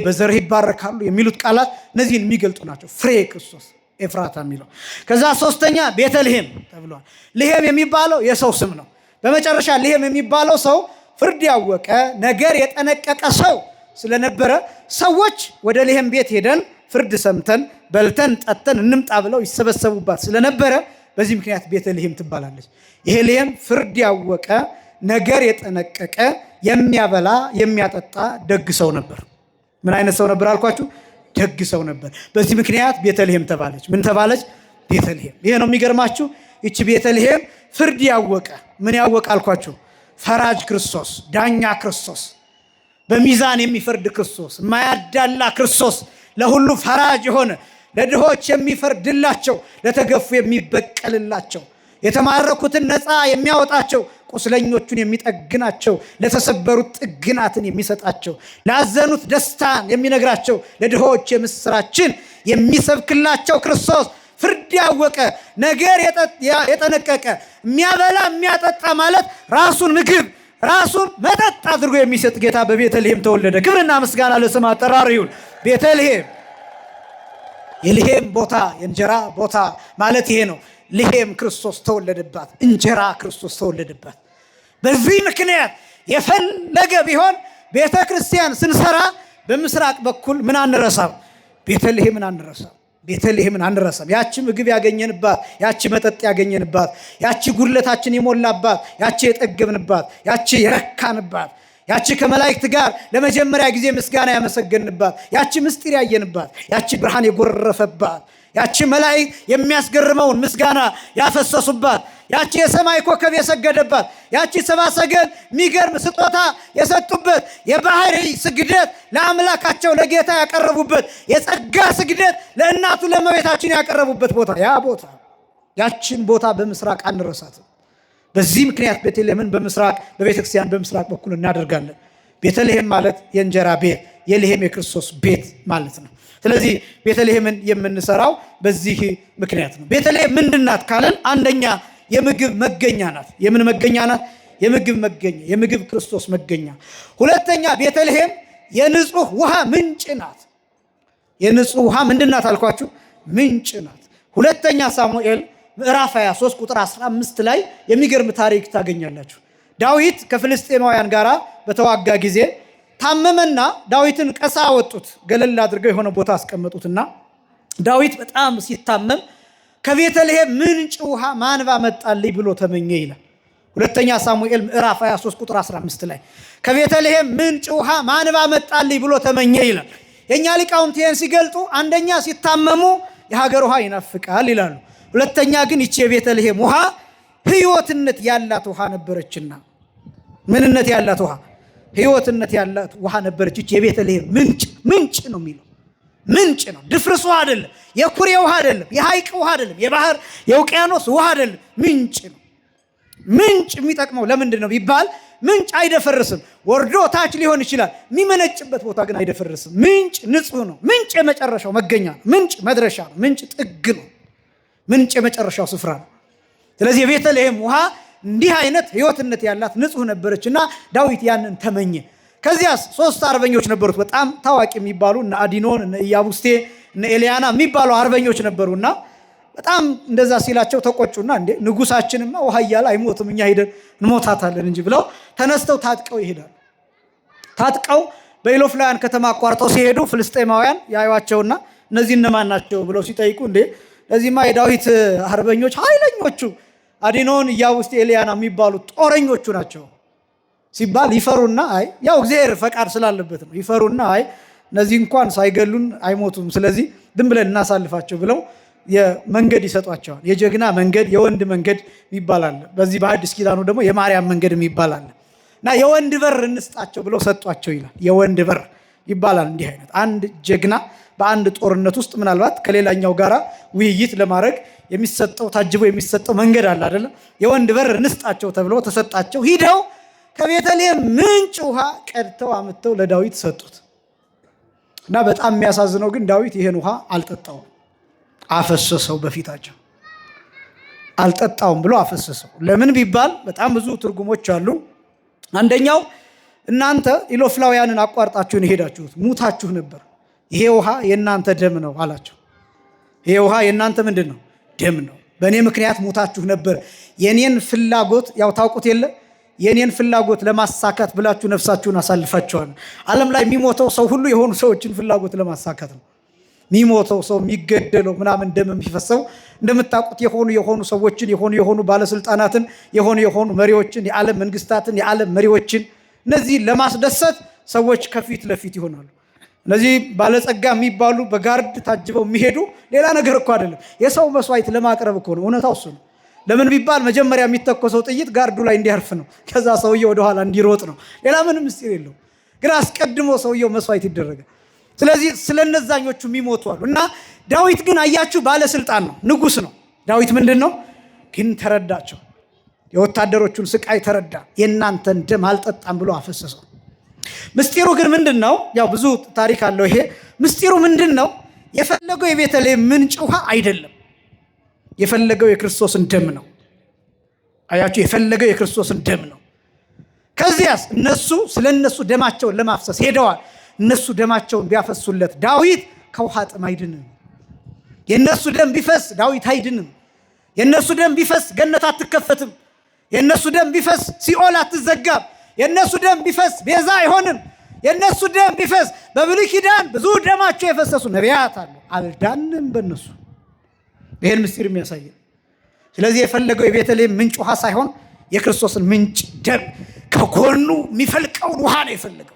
በዘርህ ይባረካሉ የሚሉት ቃላት እነዚህን የሚገልጡ ናቸው። ፍሬ ክርስቶስ ኤፍራታ የሚለው። ከዛ ሶስተኛ ቤተልሔም ተብሏል። ልሔም የሚባለው የሰው ስም ነው። በመጨረሻ ልሔም የሚባለው ሰው ፍርድ ያወቀ ነገር የጠነቀቀ ሰው ስለነበረ ሰዎች ወደ ልሔም ቤት ሄደን ፍርድ ሰምተን በልተን ጠጥተን እንምጣ ብለው ይሰበሰቡባት ስለነበረ በዚህ ምክንያት ቤተልሔም ትባላለች። ይሄ ልሔም ፍርድ ያወቀ ነገር የጠነቀቀ የሚያበላ የሚያጠጣ ደግ ሰው ነበር። ምን አይነት ሰው ነበር አልኳችሁ? ደግ ሰው ነበር። በዚህ ምክንያት ቤተልሔም ተባለች። ምን ተባለች? ቤተልሔም። ይሄ ነው የሚገርማችሁ። ይቺ ቤተልሔም ፍርድ ያወቀ ምን ያወቀ አልኳችሁ? ፈራጅ ክርስቶስ፣ ዳኛ ክርስቶስ፣ በሚዛን የሚፈርድ ክርስቶስ፣ የማያዳላ ክርስቶስ፣ ለሁሉ ፈራጅ የሆነ ለድሆች የሚፈርድላቸው፣ ለተገፉ የሚበቀልላቸው፣ የተማረኩትን ነፃ የሚያወጣቸው፣ ቁስለኞቹን የሚጠግናቸው፣ ለተሰበሩት ጥግናትን የሚሰጣቸው፣ ላዘኑት ደስታን የሚነግራቸው፣ ለድሆች የምስራችን የሚሰብክላቸው ክርስቶስ ፍርድ ያወቀ ነገር የጠነቀቀ የሚያበላ የሚያጠጣ ማለት ራሱን ምግብ ራሱን መጠጥ አድርጎ የሚሰጥ ጌታ በቤተልሔም ተወለደ። ክብርና ምስጋና ለስም አጠራሩ ይሁን። ቤተልሔም የልሔም ቦታ የእንጀራ ቦታ ማለት ይሄ ነው። ልሔም ክርስቶስ ተወለደባት፣ እንጀራ ክርስቶስ ተወለደባት። በዚህ ምክንያት የፈለገ ቢሆን ቤተ ክርስቲያን ስንሰራ በምስራቅ በኩል ምን አንረሳም? ቤተልሔምን አንረሳም። ቤተልሔምን አንረሳም። ያቺ ምግብ ያገኘንባት፣ ያቺ መጠጥ ያገኘንባት፣ ያቺ ጉድለታችን የሞላባት፣ ያቺ የጠገብንባት፣ ያቺ የረካንባት፣ ያቺ ከመላእክት ጋር ለመጀመሪያ ጊዜ ምስጋና ያመሰገንባት፣ ያቺ ምስጢር ያየንባት፣ ያቺ ብርሃን የጎረፈባት፣ ያቺ መላእክት የሚያስገርመውን ምስጋና ያፈሰሱባት፣ ያቺ የሰማይ ኮከብ የሰገደባት፣ ያቺ ሰብአ ሰገል የሚገርም ስጦታ የሰጡበት፣ የባህሪ ስግደት ለአምላካቸው ለጌታ ያቀረቡበት፣ የጸጋ ስግደት ለእናቱ ለእመቤታችን ያቀረቡበት ቦታ ያ ቦታ ያችን ቦታ በምስራቅ አንረሳትም። በዚህ ምክንያት ቤተልሔምን በምስራቅ በቤተክርስቲያን በምስራቅ በኩል እናደርጋለን። ቤተልሔም ማለት የእንጀራ ቤት የልሔም የክርስቶስ ቤት ማለት ነው። ስለዚህ ቤተልሔምን የምንሰራው በዚህ ምክንያት ነው። ቤተልሔም ምንድን ናት ካለን አንደኛ የምግብ መገኛ ናት። የምን መገኛ ናት? የምግብ መገኛ፣ የምግብ ክርስቶስ መገኛ። ሁለተኛ ቤተልሔም የንጹህ ውሃ ምንጭ ናት። የንጹህ ውሃ ምንድን ናት አልኳችሁ? ምንጭ ናት። ሁለተኛ ሳሙኤል ምዕራፍ 23 ቁጥር 15 ላይ የሚገርም ታሪክ ታገኛላችሁ። ዳዊት ከፍልስጤማውያን ጋር በተዋጋ ጊዜ ታመመና ዳዊትን ቀሳ አወጡት። ገለል አድርገው የሆነ ቦታ አስቀመጡትና ዳዊት በጣም ሲታመም ከቤተልሔም ምንጭ ውሃ ማን ባመጣልኝ ብሎ ተመኘ ይላል። ሁለተኛ ሳሙኤል ምዕራፍ 23 ቁጥር 15 ላይ ከቤተልሔም ምንጭ ውሃ ማን ባመጣልኝ ብሎ ተመኘ ይላል። የኛ ሊቃውንት ይህን ሲገልጡ አንደኛ ሲታመሙ የሀገር ውሃ ይናፍቃል ይላሉ። ሁለተኛ ግን ይቺ የቤተልሔም ውሃ ሕይወትነት ያላት ውሃ ነበረችና ምንነት ያላት ውሃ ሕይወትነት ያላት ውሃ ነበረች። ይህች የቤተልሔም ምንጭ ነው የሚለው ምንጭ ነው። ድፍርስ ውሃ አይደለም፣ የኩሬ ውሃ አይደለም፣ የሐይቅ ውሃ አይደለም፣ የባህር የውቅያኖስ ውሃ አይደለም፣ ምንጭ ነው። ምንጭ የሚጠቅመው ለምንድን ነው ቢባል ምንጭ አይደፈርስም። ወርዶ ታች ሊሆን ይችላል፣ የሚመነጭበት ቦታ ግን አይደፈርስም። ምንጭ ንጹህ ነው። ምንጭ የመጨረሻው መገኛ ነው። ምንጭ መድረሻ ነው። ምንጭ ጥግ ነው። ምንጭ የመጨረሻው ስፍራ ነው። ስለዚህ የቤተልሔም ውሃ እንዲህ አይነት ሕይወትነት ያላት ንጹህ ነበረችና ዳዊት ያንን ተመኘ። ከዚያስ 3 አርበኞች ነበሩት፣ በጣም ታዋቂ የሚባሉ እነ አዲኖን፣ እነ ኢያቡስቴ፣ እነ ኤልያና የሚባሉ አርበኞች ነበሩና በጣም እንደዛ ሲላቸው ተቆጩና እንዴ ንጉሳችንማ ውሃ እያለ አይሞትም፣ እኛ ሄደን እንሞታታለን እንጂ ብለው ተነስተው ታጥቀው ይሄዳሉ። ታጥቀው በኢሎፍላውያን ከተማ አቋርጠው ሲሄዱ ፍልስጤማውያን ያዩዋቸውና እነዚህ እነማን ናቸው ብለው ሲጠይቁ እንዴ ለዚህማ የዳዊት አርበኞች ኃይለኞቹ አዲኖን፣ ኢያቡስቴ፣ ኤልያና የሚባሉ ጦረኞቹ ናቸው ሲባል ይፈሩና አይ ያው እግዚአብሔር ፈቃድ ስላለበት ነው። ይፈሩና አይ እነዚህ እንኳን ሳይገሉን አይሞቱም፣ ስለዚህ ዝም ብለን እናሳልፋቸው ብለው የመንገድ ይሰጧቸዋል። የጀግና መንገድ፣ የወንድ መንገድ ይባላል። በዚህ በአዲስ ኪዳኑ ደግሞ የማርያም መንገድ ይባላል እና የወንድ በር እንስጣቸው ብለው ሰጧቸው ይላል። የወንድ በር ይባላል። እንዲህ አይነት አንድ ጀግና በአንድ ጦርነት ውስጥ ምናልባት ከሌላኛው ጋራ ውይይት ለማድረግ የሚሰጠው ታጅቦ የሚሰጠው መንገድ አለ አይደለም። የወንድ በር እንስጣቸው ተብሎ ተሰጣቸው። ሂደው ከቤተልሔም ምንጭ ውሃ ቀድተው አምጥተው ለዳዊት ሰጡት እና በጣም የሚያሳዝነው ግን ዳዊት ይሄን ውሃ አልጠጣውም፣ አፈሰሰው በፊታቸው። አልጠጣውም ብሎ አፈሰሰው። ለምን ቢባል በጣም ብዙ ትርጉሞች አሉ። አንደኛው እናንተ ኢሎፍላውያንን አቋርጣችሁን ሄዳችሁት ሙታችሁ ነበር፣ ይሄ ውሃ የእናንተ ደም ነው አላቸው። ይሄ ውሃ የእናንተ ምንድን ነው? ደም ነው። በእኔ ምክንያት ሙታችሁ ነበር። የኔን ፍላጎት ያው ታውቁት የለ የኔን ፍላጎት ለማሳካት ብላችሁ ነፍሳችሁን አሳልፋችኋል። ዓለም ላይ የሚሞተው ሰው ሁሉ የሆኑ ሰዎችን ፍላጎት ለማሳካት ነው የሚሞተው። ሰው የሚገደለው ምናምን ደም የሚፈሰው እንደምታውቁት የሆኑ ሰዎችን የሆኑ ባለስልጣናትን የሆኑ መሪዎችን፣ የዓለም መንግስታትን፣ የዓለም መሪዎችን እነዚህ ለማስደሰት ሰዎች ከፊት ለፊት ይሆናሉ። እነዚህ ባለጸጋ የሚባሉ በጋርድ ታጅበው የሚሄዱ ሌላ ነገር እኮ አይደለም፣ የሰው መስዋዕት ለማቅረብ እኮ ነው። እውነታው እሱ ነው። ለምን ቢባል መጀመሪያ የሚተኮሰው ጥይት ጋርዱ ላይ እንዲያርፍ ነው፣ ከዛ ሰውየው ወደኋላ እንዲሮጥ ነው። ሌላ ምንም ምስጢር የለው። ግን አስቀድሞ ሰውየው መስዋዕት ይደረጋል። ስለዚህ ስለነዛኞቹ የሚሞቱ አሉ እና ዳዊት ግን አያችሁ ባለስልጣን ነው፣ ንጉስ ነው። ዳዊት ምንድን ነው ግን ተረዳቸው። የወታደሮቹን ስቃይ ተረዳ። የእናንተን ደም አልጠጣም ብሎ አፈሰሰው። ምስጢሩ ግን ምንድን ነው? ያው ብዙ ታሪክ አለው ይሄ። ምስጢሩ ምንድን ነው? የፈለገው የቤተልሔም ምንጭ ውሃ አይደለም፣ የፈለገው የክርስቶስን ደም ነው። አያችሁ፣ የፈለገው የክርስቶስን ደም ነው። ከዚያስ ስለነሱ ደማቸውን ለማፍሰስ ሄደዋል። እነሱ ደማቸውን ቢያፈሱለት ዳዊት ከውሃ ጥም አይድንም። የእነሱ ደም ቢፈስ ዳዊት አይድንም። የእነሱ ደም ቢፈስ ገነት አትከፈትም። የእነሱ ደም ቢፈስ ሲኦል አትዘጋም። የእነሱ ደም ቢፈስ ቤዛ አይሆንም። የእነሱ ደም ቢፈስ በብሉይ ኪዳን ብዙ ደማቸው የፈሰሱ ነቢያት አሉ፣ አልዳንም በእነሱ። ይህን ምስጢር የሚያሳየን። ስለዚህ የፈለገው የቤተልሔም ምንጭ ውሃ ሳይሆን የክርስቶስን ምንጭ ደም፣ ከጎኑ የሚፈልቀውን ውሃ ነው የፈለገው።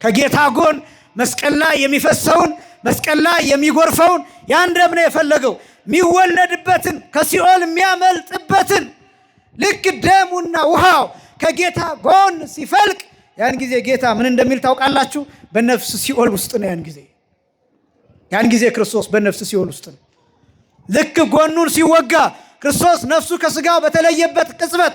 ከጌታ ጎን መስቀል ላይ የሚፈሰውን መስቀል ላይ የሚጎርፈውን ያን ደም ነው የፈለገው። የሚወለድበትን ከሲኦል የሚያመልጥበትን ልክ ደሙና ውሃው ከጌታ ጎን ሲፈልቅ ያን ጊዜ ጌታ ምን እንደሚል ታውቃላችሁ? በነፍስ ሲኦል ውስጥ ነው። ያን ጊዜ ክርስቶስ በነፍስ ሲኦል ውስጥ ነው። ልክ ጎኑን ሲወጋ ክርስቶስ ነፍሱ ከስጋው በተለየበት ቅጽበት፣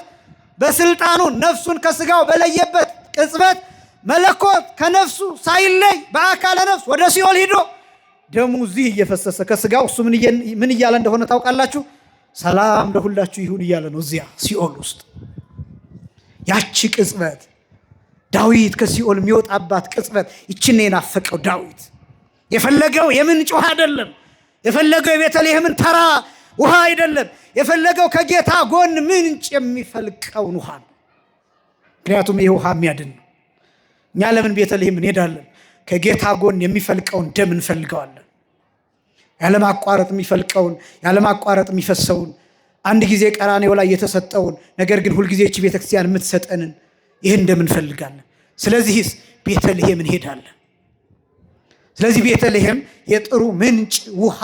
በስልጣኑ ነፍሱን ከስጋው በለየበት ቅጽበት መለኮት ከነፍሱ ሳይለይ በአካለ ነፍስ ወደ ሲኦል ሂዶ ደሙ እዚህ እየፈሰሰ ከስጋው እሱ ምን እያለ እንደሆነ ታውቃላችሁ? ሰላም ለሁላችሁ ይሁን እያለ ነው እዚያ ሲኦል ውስጥ። ያቺ ቅጽበት ዳዊት ከሲኦል የሚወጣባት ቅጽበት ይችን የናፈቀው ዳዊት የፈለገው የምንጭ ውሃ አይደለም። የፈለገው የቤተልሔምን ተራ ውሃ አይደለም። የፈለገው ከጌታ ጎን ምንጭ የሚፈልቀውን ውሃ ነው። ምክንያቱም ይህ ውሃ የሚያድን ነው። እኛ ለምን ቤተልሔም እንሄዳለን? ከጌታ ጎን የሚፈልቀውን ደም እንፈልገዋለን። ያለማቋረጥ የሚፈልቀውን ያለማቋረጥ የሚፈሰውን አንድ ጊዜ ቀራንዮ ላይ የተሰጠውን ነገር ግን ሁልጊዜ እቺ ቤተክርስቲያን የምትሰጠንን ይህን ደም እንፈልጋለን። ስለዚህስ ቤተልሔም እንሄዳለን። ስለዚህ ቤተልሔም የጥሩ ምንጭ ውሃ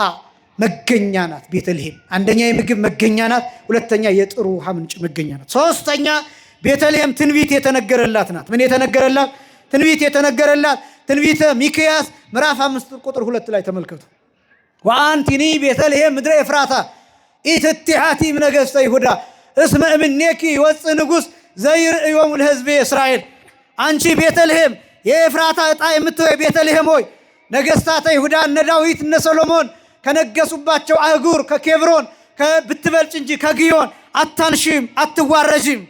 መገኛ ናት። ቤተልሔም አንደኛ የምግብ መገኛ ናት፣ ሁለተኛ የጥሩ ውሃ ምንጭ መገኛ ናት፣ ሶስተኛ ቤተልሔም ትንቢት የተነገረላት ናት። ምን የተነገረላት? ትንቢት የተነገረላት። ትንቢተ ሚክያስ ምዕራፍ 5 ቁጥር 2 ላይ ተመልከቱ። ወአንቲኒ ቤተልሔም ምድረ ኤፍራታ ኢትቲሃቲ ነገሥተ ይሁዳ እስመ እምኔኪ ይወፅእ ንጉሥ ዘይርእዮሙ ለሕዝቤ እስራኤል። አንቺ ቤተልሔም የኤፍራታ ዕጣ የምትወይ ቤተልሔም ሆይ ነገሥታተ ይሁዳ እነ ዳዊት እነ ሰሎሞን ከነገሱባቸው አህጉር ከኬብሮን ብትበልጭ እንጂ ከግዮን አታንሽም አትዋረጅም።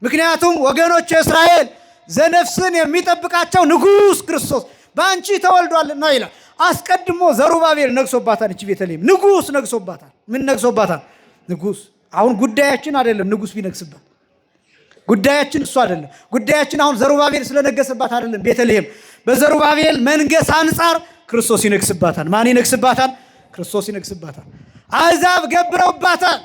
ምክንያቱም ወገኖች እስራኤል ዘነፍስን የሚጠብቃቸው ንጉሥ ክርስቶስ በአንቺ ተወልዷልና ይላል። አስቀድሞ ዘሩባቤል ነግሶባታል። እቺ ቤተልሔም ንጉሥ ነግሶባታል። ምን ነግሶባታል? ንጉሥ። አሁን ጉዳያችን አይደለም ንጉሥ ቢነግስባት፣ ጉዳያችን እሱ አይደለም። ጉዳያችን አሁን ዘሩባቤል ስለነገሰባት አይደለም። ቤተልሔም በዘሩባቤል መንገስ አንጻር ክርስቶስ ይነግስባታል። ማን ይነግስባታል? ክርስቶስ ይነግስባታል። አሕዛብ ገብረውባታል።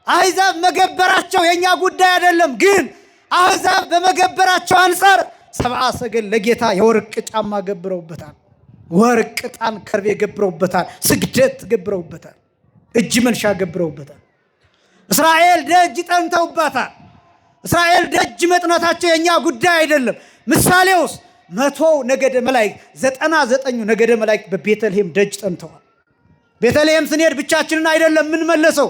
አሕዛብ መገበራቸው የኛ ጉዳይ አይደለም። ግን አሕዛብ በመገበራቸው አንጻር ሰብአ ሰገል ለጌታ የወርቅ ጫማ ገብረውበታል። ወርቅ፣ ዕጣን፣ ከርቤ ገብረውበታል። ስግደት ገብረውበታል። እጅ መንሻ ገብረውበታል። እስራኤል ደጅ ጠንተውባታል። እስራኤል ደጅ መጥናታቸው የኛ ጉዳይ አይደለም። ምሳሌውስ 100 ነገደ መላእክት 99 ነገደ መላእክት በቤተልሔም ደጅ ጠንተዋል። ቤተልሔም ስንሄድ ብቻችንን አይደለም የምንመለሰው።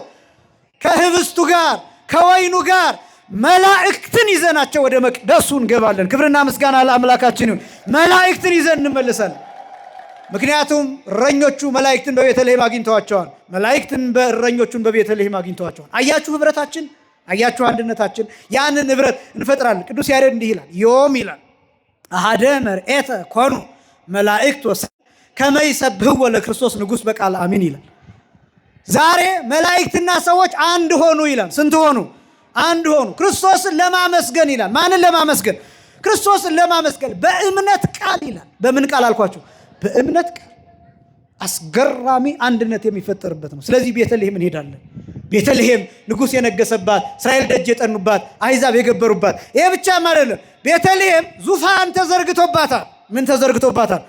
ከህብስቱ ጋር ከወይኑ ጋር መላእክትን ይዘናቸው ወደ መቅደሱ እንገባለን። ክብርና ምስጋና ለአምላካችን ይሁን። መላእክትን ይዘን እንመለሳለን። ምክንያቱም እረኞቹ መላእክትን በቤተልሔም አግኝተዋቸዋል። መላእክትን እረኞቹን በቤተልሔም አግኝተዋቸዋል። አያችሁ ህብረታችን፣ አያችሁ አንድነታችን። ያንን ህብረት እንፈጥራለን። ቅዱስ ያሬድ እንዲህ ይላል፣ ዮም ይላል አሐደ መርኤተ ኮኑ መላእክት ከመ ይሰብሕዎ ለክርስቶስ ንጉሥ በቃለ አሚን ይላል። ዛሬ መላእክትና ሰዎች አንድ ሆኑ ይላል። ስንት ሆኑ? አንድ ሆኑ። ክርስቶስን ለማመስገን ይላል። ማንን ለማመስገን? ክርስቶስን ለማመስገን በእምነት ቃል ይላል። በምን ቃል አልኳችሁ? በእምነት ቃል። አስገራሚ አንድነት የሚፈጠርበት ነው። ስለዚህ ቤተልሔም እንሄዳለን። ቤተልሔም ንጉሥ የነገሰባት፣ እስራኤል ደጅ የጠኑባት፣ አሕዛብ የገበሩባት። ይሄ ብቻም አይደለም። ቤተልሔም ዙፋን ተዘርግቶባታል። ምን ተዘርግቶባታል?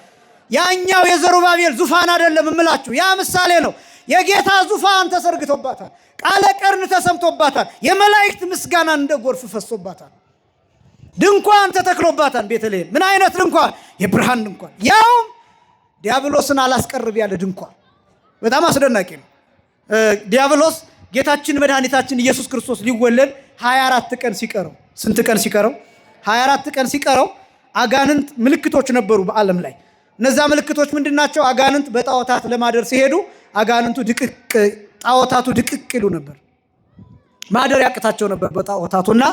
ያኛው የዘሩባቤል ዙፋን አይደለም እምላችሁ፣ ያ ምሳሌ ነው። የጌታ ዙፋን ተዘርግቶባታል። ቃለ ቀርን ተሰምቶባታል። የመላእክት ምስጋና እንደ ጎርፍ ፈሶባታል። ድንኳን ተተክሎባታል። ቤተልሔም ምን አይነት ድንኳን? የብርሃን ድንኳን፣ ያውም ዲያብሎስን አላስቀርብ ያለ ድንኳን። በጣም አስደናቂ ነው። ዲያብሎስ ጌታችን መድኃኒታችን ኢየሱስ ክርስቶስ ሊወለድ 24 ቀን ሲቀረው፣ ስንት ቀን ሲቀረው? 24 ቀን ሲቀረው አጋንንት ምልክቶች ነበሩ በዓለም ላይ። እነዛ ምልክቶች ምንድናቸው? አጋንንት በጣዖታት ለማደር ሲሄዱ አጋንንቱ ጣዖታቱ ድቅቅ ይሉ ነበር። ማደር ያቅታቸው ነበር በጣዖታቱና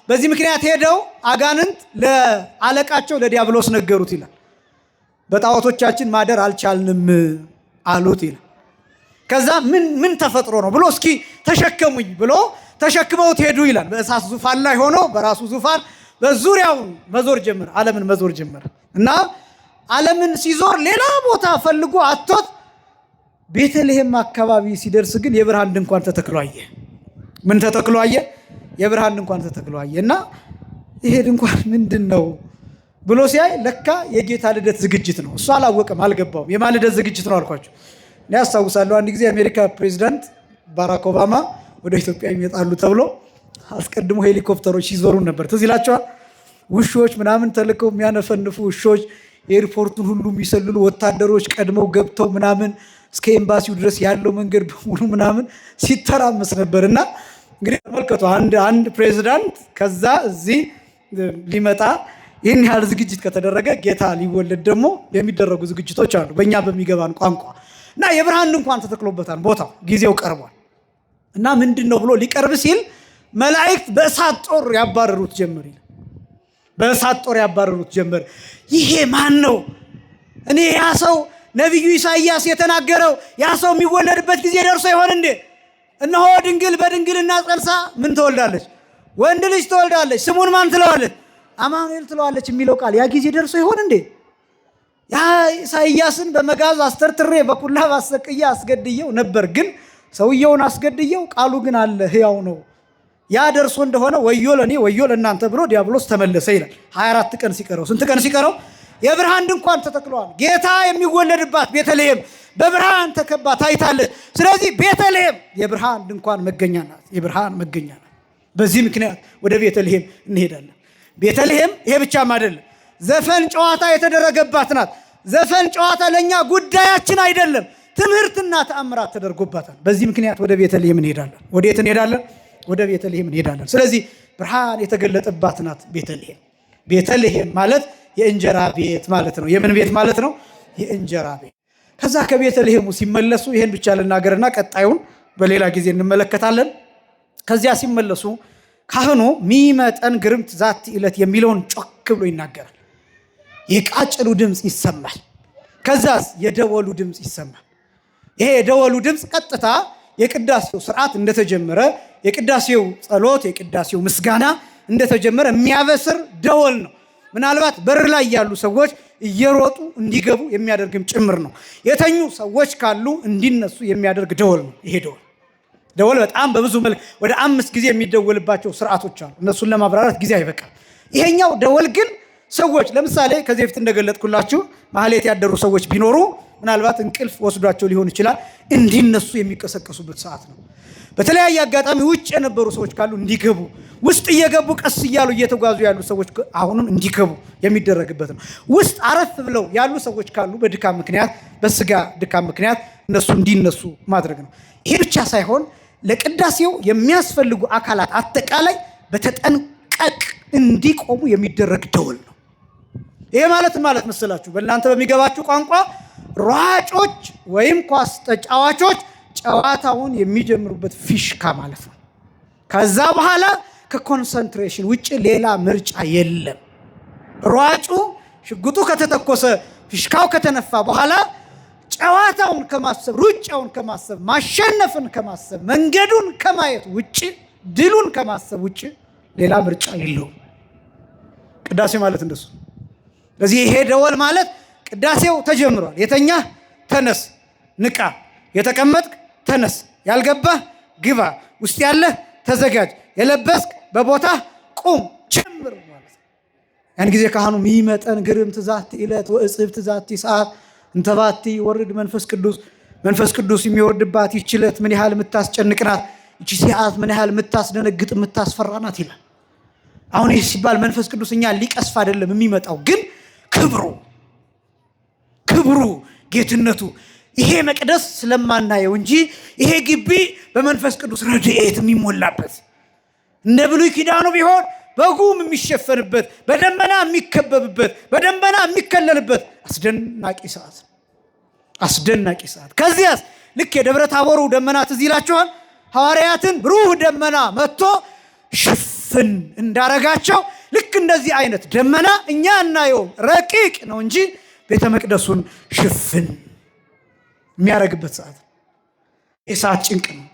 በዚህ ምክንያት ሄደው አጋንንት ለአለቃቸው ለዲያብሎስ ነገሩት ይላል። በጣዖቶቻችን ማደር አልቻልንም አሉት ይላል። ከዛ ምን ተፈጥሮ ነው ብሎ እስኪ ተሸከሙኝ ብሎ ተሸክመውት ሄዱ ይላል። በእሳት ዙፋን ላይ ሆኖ በራሱ ዙፋን በዙሪያው መዞር ጀመረ። ዓለምን መዞር ጀመረ እና ዓለምን ሲዞር ሌላ ቦታ ፈልጎ አጥቶት ቤተልሔም አካባቢ ሲደርስ ግን የብርሃን ድንኳን ተተክሎ አየ። ምን ተተክሎ አየ? የብርሃን ድንኳን ተተክሎ አየ እና ይሄ ድንኳን ምንድን ነው ብሎ ሲያይ ለካ የጌታ ልደት ዝግጅት ነው። እሱ አላወቀም፣ አልገባውም። የማን ልደት ዝግጅት ነው አልኳቸው። እኔ ያስታውሳለሁ አንድ ጊዜ የአሜሪካ ፕሬዚዳንት ባራክ ኦባማ ወደ ኢትዮጵያ ይመጣሉ ተብሎ አስቀድሞ ሄሊኮፕተሮች ሲዞሩ ነበር። ትዝ ይላቸዋል። ውሾች ምናምን ተልከው የሚያነፈንፉ ውሾች፣ ኤርፖርቱን ሁሉ የሚሰልሉ ወታደሮች ቀድመው ገብተው ምናምን እስከ ኤምባሲው ድረስ ያለው መንገድ በሙሉ ምናምን ሲተራመስ ነበር። እና እንግዲህ ተመልከቱ፣ አንድ ፕሬዚዳንት ከዛ እዚህ ሊመጣ ይህን ያህል ዝግጅት ከተደረገ ጌታ ሊወለድ ደግሞ የሚደረጉ ዝግጅቶች አሉ በእኛ በሚገባን ቋንቋ። እና የብርሃን ድንኳን ተተክሎበታል። ቦታው ጊዜው ቀርቧል። እና ምንድን ነው ብሎ ሊቀርብ ሲል መላእክት በእሳት ጦር ያባረሩት ጀመር ይላል። በእሳት ጦር ያባረሩት ጀመር። ይሄ ማን ነው? እኔ ያ ሰው ነቢዩ ኢሳይያስ የተናገረው ያ ሰው የሚወለድበት ጊዜ ደርሶ ይሆን እንዴ? እነሆ ድንግል በድንግልና ጸንሳ ምን ትወልዳለች? ወንድ ልጅ ትወልዳለች። ስሙን ማን ትለዋለች? አማኑኤል ትለዋለች የሚለው ቃል ያ ጊዜ ደርሶ ይሆን እንዴ? ያ ኢሳይያስን በመጋዝ አስተርትሬ በኩላብ አሰቅዬ አስገድየው ነበር፣ ግን ሰውየውን አስገድየው፣ ቃሉ ግን አለ፣ ሕያው ነው። ያ ደርሶ እንደሆነ ወዮ ለኔ ወዮ ለእናንተ ብሎ ዲያብሎስ ተመለሰ ይላል። 24 ቀን ሲቀረው፣ ስንት ቀን ሲቀረው? የብርሃን ድንኳን ተተክሏል። ጌታ የሚወለድባት ቤተልሔም በብርሃን ተከባ ታይታለች። ስለዚህ ቤተልሔም የብርሃን ድንኳን መገኛ ናት። የብርሃን መገኛ ናት። በዚህ ምክንያት ወደ ቤተልሔም እንሄዳለን። ቤተልሔም ይሄ ብቻም አይደለም፣ ዘፈን ጨዋታ የተደረገባት ናት። ዘፈን ጨዋታ ለኛ ጉዳያችን አይደለም፣ ትምህርትና ተአምራት ተደርጎባታል። በዚህ ምክንያት ወደ ቤተልሔም እንሄዳለን። ወዴት እንሄዳለን? ወደ ቤተልሔም እንሄዳለን። ስለዚህ ብርሃን የተገለጠባት ናት ቤተልሔም። ቤተልሔም ማለት የእንጀራ ቤት ማለት ነው። የምን ቤት ማለት ነው? የእንጀራ ቤት። ከዛ ከቤተልሔሙ ሲመለሱ ይሄን ብቻ ልናገርና ቀጣዩን በሌላ ጊዜ እንመለከታለን። ከዚያ ሲመለሱ ካህኑ ሚመጠን ግርምት ዛቲ ዕለት የሚለውን ጮክ ብሎ ይናገራል። የቃጭሉ ድምፅ ይሰማል። ከዛስ የደወሉ ድምፅ ይሰማል። ይሄ የደወሉ ድምፅ ቀጥታ የቅዳሴው ስርዓት እንደተጀመረ፣ የቅዳሴው ጸሎት፣ የቅዳሴው ምስጋና እንደተጀመረ የሚያበስር ደወል ነው። ምናልባት በር ላይ ያሉ ሰዎች እየሮጡ እንዲገቡ የሚያደርግም ጭምር ነው። የተኙ ሰዎች ካሉ እንዲነሱ የሚያደርግ ደወል ነው። ይሄ ደወል በጣም በብዙ መልክ ወደ 5 ጊዜ የሚደወልባቸው ስርዓቶች አሉ። እነሱን ለማብራራት ጊዜ አይበቃም። ይሄኛው ደወል ግን ሰዎች ለምሳሌ ከዚህ በፊት እንደገለጥኩላችሁ ማህሌት ያደሩ ሰዎች ቢኖሩ ምናልባት እንቅልፍ ወስዷቸው ሊሆን ይችላል፣ እንዲነሱ የሚቀሰቀሱበት ሰዓት ነው። በተለያየ አጋጣሚ ውጭ የነበሩ ሰዎች ካሉ እንዲገቡ፣ ውስጥ እየገቡ ቀስ እያሉ እየተጓዙ ያሉ ሰዎች አሁንም እንዲገቡ የሚደረግበት ነው። ውስጥ አረፍ ብለው ያሉ ሰዎች ካሉ በድካም ምክንያት፣ በስጋ ድካም ምክንያት እነሱ እንዲነሱ ማድረግ ነው። ይሄ ብቻ ሳይሆን ለቅዳሴው የሚያስፈልጉ አካላት አጠቃላይ በተጠንቀቅ እንዲቆሙ የሚደረግ ደወል ነው። ይሄ ማለት መሰላችሁ በእናንተ በሚገባችሁ ቋንቋ ሯጮች ወይም ኳስ ተጫዋቾች ጨዋታውን የሚጀምሩበት ፊሽካ ማለት ነው። ከዛ በኋላ ከኮንሰንትሬሽን ውጭ ሌላ ምርጫ የለም። ሯጩ ሽጉጡ ከተተኮሰ፣ ፊሽካው ከተነፋ በኋላ ጨዋታውን ከማሰብ፣ ሩጫውን ከማሰብ፣ ማሸነፍን ከማሰብ፣ መንገዱን ከማየት ውጭ፣ ድሉን ከማሰብ ውጭ ሌላ ምርጫ የለውም። ቅዳሴ ማለት እንደሱ። ስለዚህ ይሄ ደወል ማለት ቅዳሴው ተጀምሯል። የተኛህ ተነስ ንቃ፣ የተቀመጥክ ተነስ፣ ያልገባህ ግባ፣ ውስጥ ያለህ ተዘጋጅ፣ የለበስክ በቦታህ ቁም ጭምር ማለት ነው። ያን ጊዜ ካህኑ ሚመጠን ግርምት ዛቲ ዕለት ወእጽብት ዛቲ ሰዓት እንተባቲ ወርድ መንፈስ ቅዱስ የሚወርድባት ይህች ዕለት ምን ያህል የምታስጨንቅ ናት፣ ይህች ሰዓት ምን ያህል የምታስደነግጥ የምታስፈራ ናት ይላል። አሁን ይህ ሲባል መንፈስ ቅዱስ እኛ ሊቀስፍ አይደለም የሚመጣው፣ ግን ክብሩ ጌትነቱ ይሄ መቅደስ ስለማናየው እንጂ ይሄ ግቢ በመንፈስ ቅዱስ ረድኤት የሚሞላበት እንደ ብሉይ ኪዳኑ ቢሆን በጉም የሚሸፈንበት፣ በደመና የሚከበብበት፣ በደመና የሚከለልበት አስደናቂ ሰዓት። ከዚያስ ልክ የደብረ ታቦሩ ደመና ትዝ ይላችኋል። ሐዋርያትን ብሩህ ደመና መጥቶ ሽፍን እንዳረጋቸው ልክ እንደዚህ አይነት ደመና እኛ እናየው ረቂቅ ነው እንጂ ቤተ መቅደሱን ሽፍን የሚያደርግበት ሰዓት። የሰዓት ጭንቅ ነው።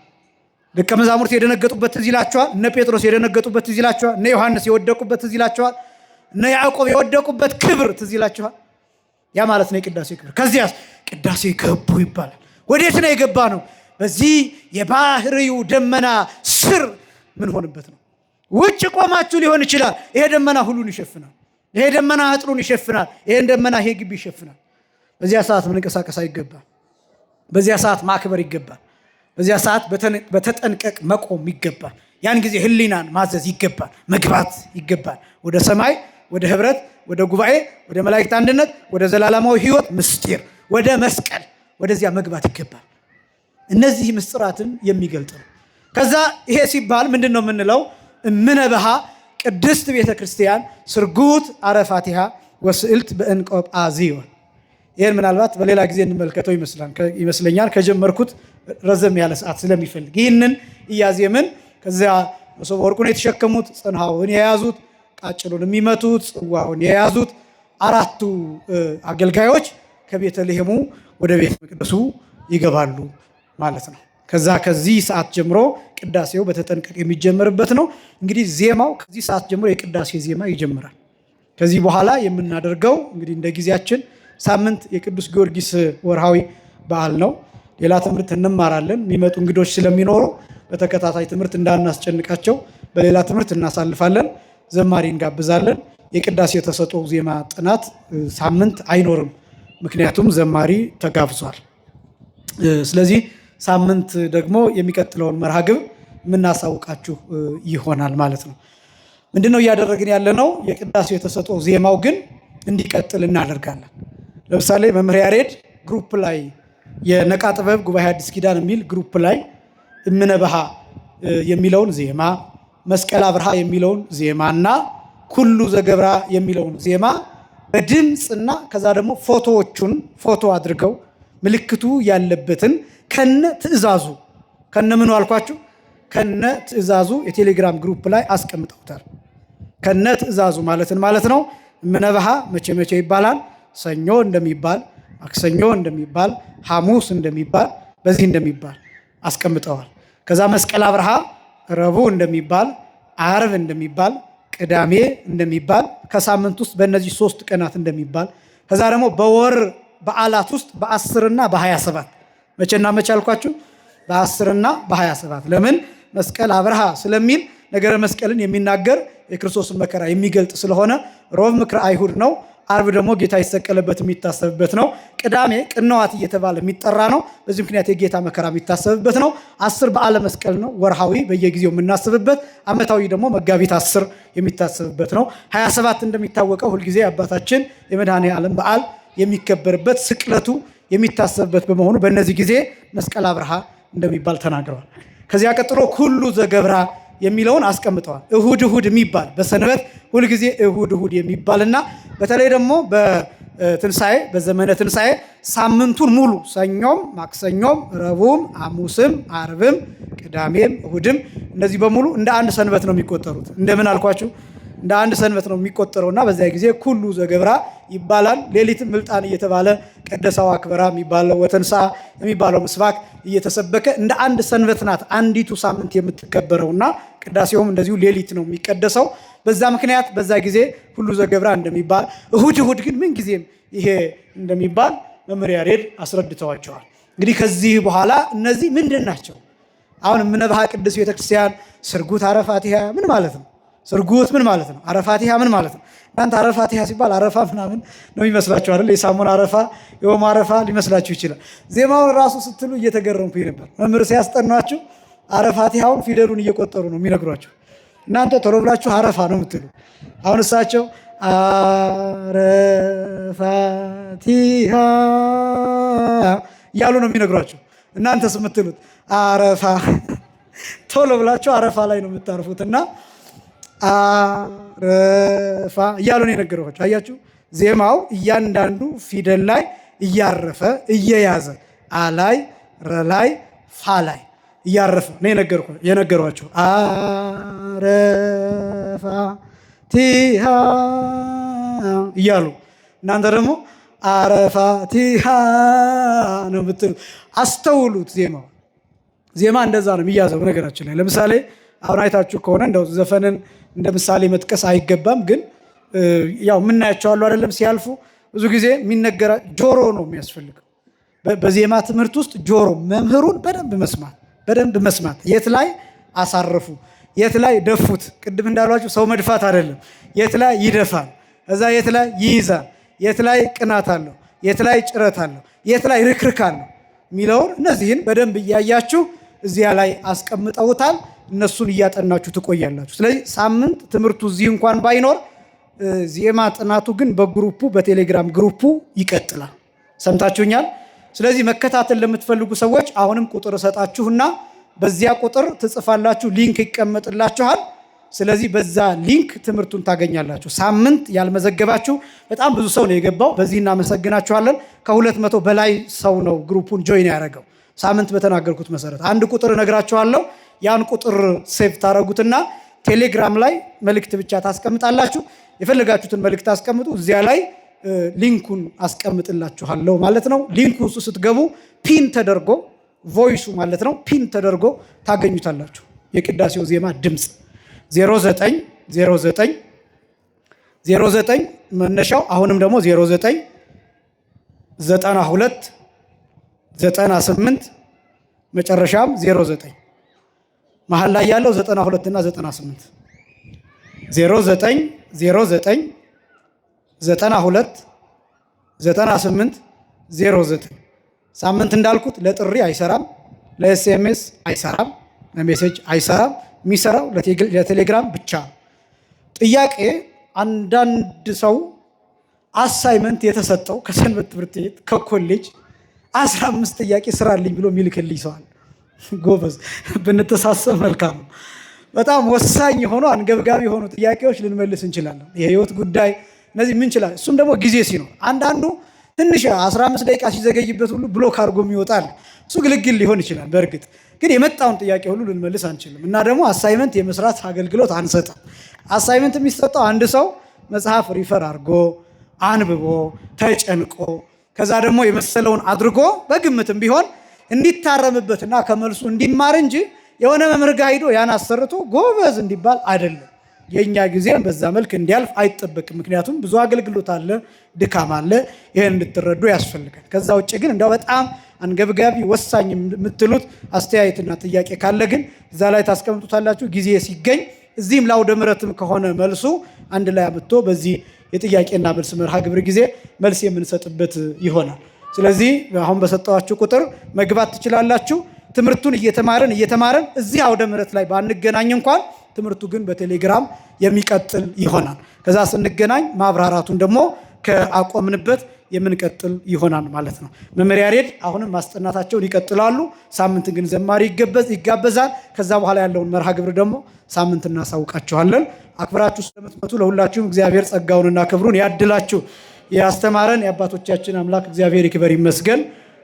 ደቀ መዛሙርት የደነገጡበት ትዝ ይላችኋል። እነ ጴጥሮስ የደነገጡበት ትዝ ይላችኋል። እነ ዮሐንስ የወደቁበት ትዝ ይላችኋል። እነ ያዕቆብ የወደቁበት ክብር ትዝ ይላችኋል። ያ ማለት ነው የቅዳሴ ክብር። ከዚያስ ቅዳሴ ገቡ ይባላል። ወዴት ነው የገባ ነው? በዚህ የባህሪው ደመና ስር ምን ሆንበት ነው። ውጭ ቆማችሁ ሊሆን ይችላል። ይሄ ደመና ሁሉን ይሸፍናል። ይሄ ደመና አጥሩን ይሸፍናል። ይሄን ደመና ይሄ ግቢ ይሸፍናል። በዚያ ሰዓት መንቀሳቀስ አይገባል። በዚያ ሰዓት ማክበር ይገባል። በዚያ ሰዓት በተጠንቀቅ መቆም ይገባል። ያን ጊዜ ህሊናን ማዘዝ ይገባል። መግባት ይገባል። ወደ ሰማይ፣ ወደ ህብረት፣ ወደ ጉባኤ፣ ወደ መላእክት አንድነት፣ ወደ ዘላለማዊ ህይወት ምስጢር፣ ወደ መስቀል፣ ወደዚያ መግባት ይገባል። እነዚህ ምስጢራትን የሚገልጥ ነው። ከዛ ይሄ ሲባል ምንድን ነው የምንለው? እምነበሃ ቅድስት ቤተ ክርስቲያን ስርጉት አረፋቲሃ ወስዕልት በእንቆጳ ጽዮን። ይህን ምናልባት በሌላ ጊዜ እንመልከተው ይመስለኛል። ከጀመርኩት ረዘም ያለ ሰዓት ስለሚፈልግ ይህንን እያዜምን ከዚያ መሶበ ወርቁን የተሸከሙት፣ ጽንሐውን የያዙት፣ ቃጭሉን የሚመቱት፣ ጽዋውን የያዙት 4ቱ አገልጋዮች ከቤተልሔሙ ወደ ቤተ መቅደሱ ይገባሉ ማለት ነው። ከዚህ ሰዓት ጀምሮ ቅዳሴው በተጠንቀቅ የሚጀመርበት ነው። እንግዲህ ዜማው ከዚህ ሰዓት ጀምሮ የቅዳሴ ዜማ ይጀምራል። ከዚህ በኋላ የምናደርገው እንግዲህ እንደ ጊዜያችን ሳምንት የቅዱስ ጊዮርጊስ ወርሃዊ በዓል ነው። ሌላ ትምህርት እንማራለን። የሚመጡ እንግዶች ስለሚኖሩ በተከታታይ ትምህርት እንዳናስጨንቃቸው በሌላ ትምህርት እናሳልፋለን። ዘማሪ እንጋብዛለን። የቅዳሴ ተሰጥኦ ዜማ ጥናት ሳምንት አይኖርም፣ ምክንያቱም ዘማሪ ተጋብዟል። ስለዚህ ሳምንት ደግሞ የሚቀጥለውን መርሃ ግብር የምናሳውቃችሁ ይሆናል ማለት ነው። ምንድነው እያደረግን ያለነው? የቅዳሴው የተሰጠው ዜማው ግን እንዲቀጥል እናደርጋለን። ለምሳሌ መምህር ያሬድ ግሩፕ ላይ የነቃ ጥበብ ጉባኤ አዲስ ኪዳን የሚል ግሩፕ ላይ እምነበሃ የሚለውን ዜማ፣ መስቀል አብርሃ የሚለውን ዜማ እና ኩሉ ዘገብራ የሚለውን ዜማ በድምፅና ከዛ ደግሞ ፎቶ አድርገው ምልክቱ ያለበትን ከነ ትእዛዙ ከነ ምኑ አልኳችሁ ከነ ትእዛዙ የቴሌግራም ግሩፕ ላይ አስቀምጠውታል። ከነ ትእዛዙ ማለት ነው። እምነበሃ መቼ ይባላል? ሰኞ እንደሚባል፣ ማክሰኞ እንደሚባል፣ ሐሙስ እንደሚባል፣ በዚህ እንደሚባል አስቀምጠዋል። ከዛ መስቀል አብርሃ ረቡዕ እንደሚባል፣ ዓርብ እንደሚባል፣ ቅዳሜ እንደሚባል፣ ከሳምንት ውስጥ በእነዚህ 3 ቀናት እንደሚባል፣ ከዛ ደግሞ በወር በዓላት ውስጥ በ10 እና በ27 መቼና መቼ አልኳችሁ? በ10 እና በ27 ለምን? መስቀል አብርሃ ስለሚል ነገረ መስቀልን የሚናገር የክርስቶስን መከራ የሚገልጥ ስለሆነ ሮብ ምክረ አይሁድ ነው። ዓርብ ደግሞ ጌታ ይሰቀለበት የሚታሰብበት ነው። ቅዳሜ ቅንዋት እየተባለ የሚጠራ ነው። በዚህ ምክንያት የጌታ መከራ የሚታሰብበት ነው። 10 በዓለ መስቀል ነው፣ ወርሃዊ በየጊዜው የምናስብበት። ዓመታዊ ደግሞ መጋቢት 10 የሚታሰብበት ነው። 27 እንደሚታወቀው ሁልጊዜ አባታችን የመድኃኔ ዓለም በዓል የሚከበርበት ስቅለቱ የሚታሰብበት በመሆኑ በእነዚህ ጊዜ መስቀል አብርሃ እንደሚባል ተናግረዋል። ከዚያ ቀጥሎ ኩሉ ዘገብራ የሚለውን አስቀምጠዋል። እሁድ የሚባል በሰንበት ሁልጊዜ እሁድ የሚባልና በተለይ ደግሞ በትንሣኤ በዘመነ ትንሣኤ ሳምንቱን ሙሉ ሰኞም፣ ማክሰኞም፣ ረቡዕም፣ ሐሙስም፣ ዓርብም፣ ቅዳሜም፣ እሁድም እነዚህ በሙሉ እንደ አንድ ሰንበት ነው የሚቆጠሩት። እንደምን አልኳችሁ? እንደ አንድ ሰንበት ነው የሚቆጠረውና በዚያ ጊዜ ኩሉ ዘገብራ ይባላል። ሌሊትም ምልጣን እየተባለ ቀደሳው አክበራ የሚባለው ወተንሳ የሚባለው ምስባክ እየተሰበከ እንደ አንድ ሰንበት ናት አንዲቱ ሳምንት የምትከበረውና ቅዳሴውም እንደዚሁ ሌሊት ነው የሚቀደሰው። በዛ ምክንያት በዛ ጊዜ ሁሉ ዘገብራ እንደሚባል፣ እሁድ ግን ምን ጊዜም ይሄ እንደሚባል መምህር ያሬድ አስረድተዋቸዋል። እንግዲህ ከዚህ በኋላ እነዚህ ምንድን ናቸው? አሁን እምነበሃ ቅድስት ቤተክርስቲያን ስርጉት አረፋቲሃ ምን ማለት ነው? ስርጉት ምን ማለት ነው? አረፋቲሃ ምን ማለት ነው? እናንተ አረፋቲሃ ሲባል አረፋ ምናምን ነው የሚመስላችሁ አይደል? የሳሙና አረፋ የኦሞ አረፋ ሊመስላችሁ ይችላል። ዜማውን ራሱ ስትሉ እየተገረምኩኝ ነበር። መምህር ሲያስጠኗችሁ አረፋቲሃውን ፊደሉን እየቆጠሩ ነው የሚነግሯችሁ። እናንተ ቶሎ ብላችሁ አረፋ ነው የምትሉ። አሁን እሳቸው አረፋቲሃ እያሉ ነው የሚነግሯችሁ። እናንተስ የምትሉት አረፋ። ቶሎ ብላችሁ አረፋ ላይ ነው የምታርፉት እና አረፋ እያሉ ነው የነገሯችሁ። አያችሁ፣ ዜማው እያንዳንዱ ፊደል ላይ እያረፈ እየያዘ አላይ ረላይ ፋላይ እያረፈ ነው የነገሯችሁ። አረፋ ቲሃ እያሉ እናንተ ደግሞ አረፋ ቲሃ ነው የምትሉ። አስተውሉት። ዜማ እንደዛ ነው የሚያዘው። ነገራችን ላይ ለምሳሌ አሁን አይታችሁ ከሆነ እንደው ዘፈንን እንደ ምሳሌ መጥቀስ አይገባም፣ ግን ያው የምናያቸው አሉ አይደለም፣ ሲያልፉ ብዙ ጊዜ የሚነገራ ጆሮ ነው የሚያስፈልገው። በዜማ ትምህርት ውስጥ ጆሮ መምህሩን በደንብ መስማት፣ የት ላይ አሳረፉ፣ የት ላይ ደፉት። ቅድም እንዳሏችሁ ሰው መድፋት አይደለም፣ የት ላይ ይደፋል፣ እዛ የት ላይ ይይዛል፣ የት ላይ ቅናት አለው፣ የት ላይ ጭረት አለው፣ የት ላይ ርክርክ አለው የሚለውን እነዚህን በደንብ እያያችሁ እዚያ ላይ አስቀምጠውታል። እነሱን እያጠናችሁ ትቆያላችሁ። ስለዚህ ሳምንት ትምህርቱ እዚህ እንኳን ባይኖር ዜማ ጥናቱ ግን በቴሌግራም ግሩፑ ይቀጥላል። ሰምታችሁኛል። ስለዚህ መከታተል ለምትፈልጉ ሰዎች አሁንም ቁጥር እሰጣችሁና በዚያ ቁጥር ትጽፋላችሁ፣ ሊንክ ይቀመጥላችኋል። ስለዚህ በዛ ሊንክ ትምህርቱን ታገኛላችሁ። ሳምንት ያልመዘገባችሁ በጣም ብዙ ሰው ነው የገባው። በዚህ እናመሰግናችኋለን። ከ200 በላይ ሰው ነው ግሩፑን ጆይን ያደረገው። ሳምንት በተናገርኩት መሰረት አንድ ቁጥር እነግራችኋለሁ። ያን ቁጥር ሴቭ ታደረጉትና ቴሌግራም ላይ መልእክት ብቻ ታስቀምጣላችሁ። የፈለጋችሁትን መልእክት አስቀምጡ። እዚያ ላይ ሊንኩን አስቀምጥላችኋለሁ ማለት ነው። ሊንኩ ውስጥ ስትገቡ ፒን ተደርጎ ቮይሱ ማለት ነው ፒን ተደርጎ ታገኙታላችሁ። የቅዳሴው ዜማ ድምፅ 09 መነሻው አሁንም ደግሞ 09 92 98 መጨረሻም 09 መሀል ላይ ያለው 92 እና 98 09 92 98 09 ሳምንት እንዳልኩት ለጥሪ አይሰራም፣ ለኤስኤምኤስ አይሰራም፣ ለሜሴጅ አይሰራም። የሚሰራው ለቴሌግራም ብቻ። ጥያቄ አንዳንድ ሰው አሳይመንት የተሰጠው ከሰንበት ትምህርት ቤት ከኮሌጅ 15 ጥያቄ ስራልኝ ብሎ የሚልክልኝ ሰዋል። ጎበዝ ብንተሳሰብ መልካም ነው። በጣም ወሳኝ የሆኑ አንገብጋቢ የሆኑ ጥያቄዎች ልንመልስ እንችላለን። የህይወት ጉዳይ እነዚህ ምን ይችላል። እሱም ደግሞ ጊዜ ሲኖር አንዳንዱ ትንሽ 15 ደቂቃ ሲዘገይበት ሁሉ ብሎክ አድርጎ ይወጣል። እሱ ግልግል ሊሆን ይችላል። በእርግጥ ግን የመጣውን ጥያቄ ሁሉ ልንመልስ አንችልም እና ደግሞ አሳይመንት የመስራት አገልግሎት አንሰጥም። አሳይመንት የሚሰጠው አንድ ሰው መጽሐፍ ሪፈር አድርጎ አንብቦ ተጨንቆ ከዛ ደግሞ የመሰለውን አድርጎ በግምትም ቢሆን እንዲታረምበትና ከመልሱ እንዲማር እንጂ የሆነ መምህር ጋር ሄዶ ያን አሰርቶ ጎበዝ እንዲባል አይደለም። የኛ ጊዜም በዛ መልክ እንዲያልፍ አይጠበቅም። ምክንያቱም ብዙ አገልግሎት አለ፣ ድካም አለ። ይሄን እንድትረዱ ያስፈልጋል። ከዛ ውጭ ግን እንደው በጣም አንገብጋቢ ወሳኝ የምትሉት አስተያየትና ጥያቄ ካለ ግን እዛ ላይ ታስቀምጡታላችሁ። ጊዜ ሲገኝ እዚህም ለአውደ ምሕረትም ከሆነ መልሱ አንድ ላይ አምጥቶ በዚህ የጥያቄና መልስ መርሃ ግብር ጊዜ መልስ የምንሰጥበት ይሆናል። ስለዚህ አሁን በሰጠዋችሁ ቁጥር መግባት ትችላላችሁ። ትምህርቱን እየተማረን እዚህ አውደ ምሕረት ላይ ባንገናኝ እንኳን ትምህርቱ ግን በቴሌግራም የሚቀጥል ይሆናል። ከዛ ስንገናኝ ማብራራቱን ደግሞ ከአቆምንበት የምንቀጥል ይሆናል ማለት ነው። መምህር ያሬድ አሁንም ማስጠናታቸውን ይቀጥላሉ። ሳምንት ግን ዘማሪ ይጋበዛል። ከዛ በኋላ ያለውን መርሃ ግብር ደግሞ ሳምንት እናሳውቃችኋለን። አክብራችሁ ስለምትመጡ ለሁላችሁም እግዚአብሔር ጸጋውንና ክብሩን ያድላችሁ። ያስተማረን የአባቶቻችን አምላክ እግዚአብሔር ይክበር ይመስገን።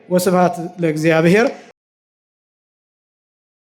ወስብሐት ለእግዚአብሔር።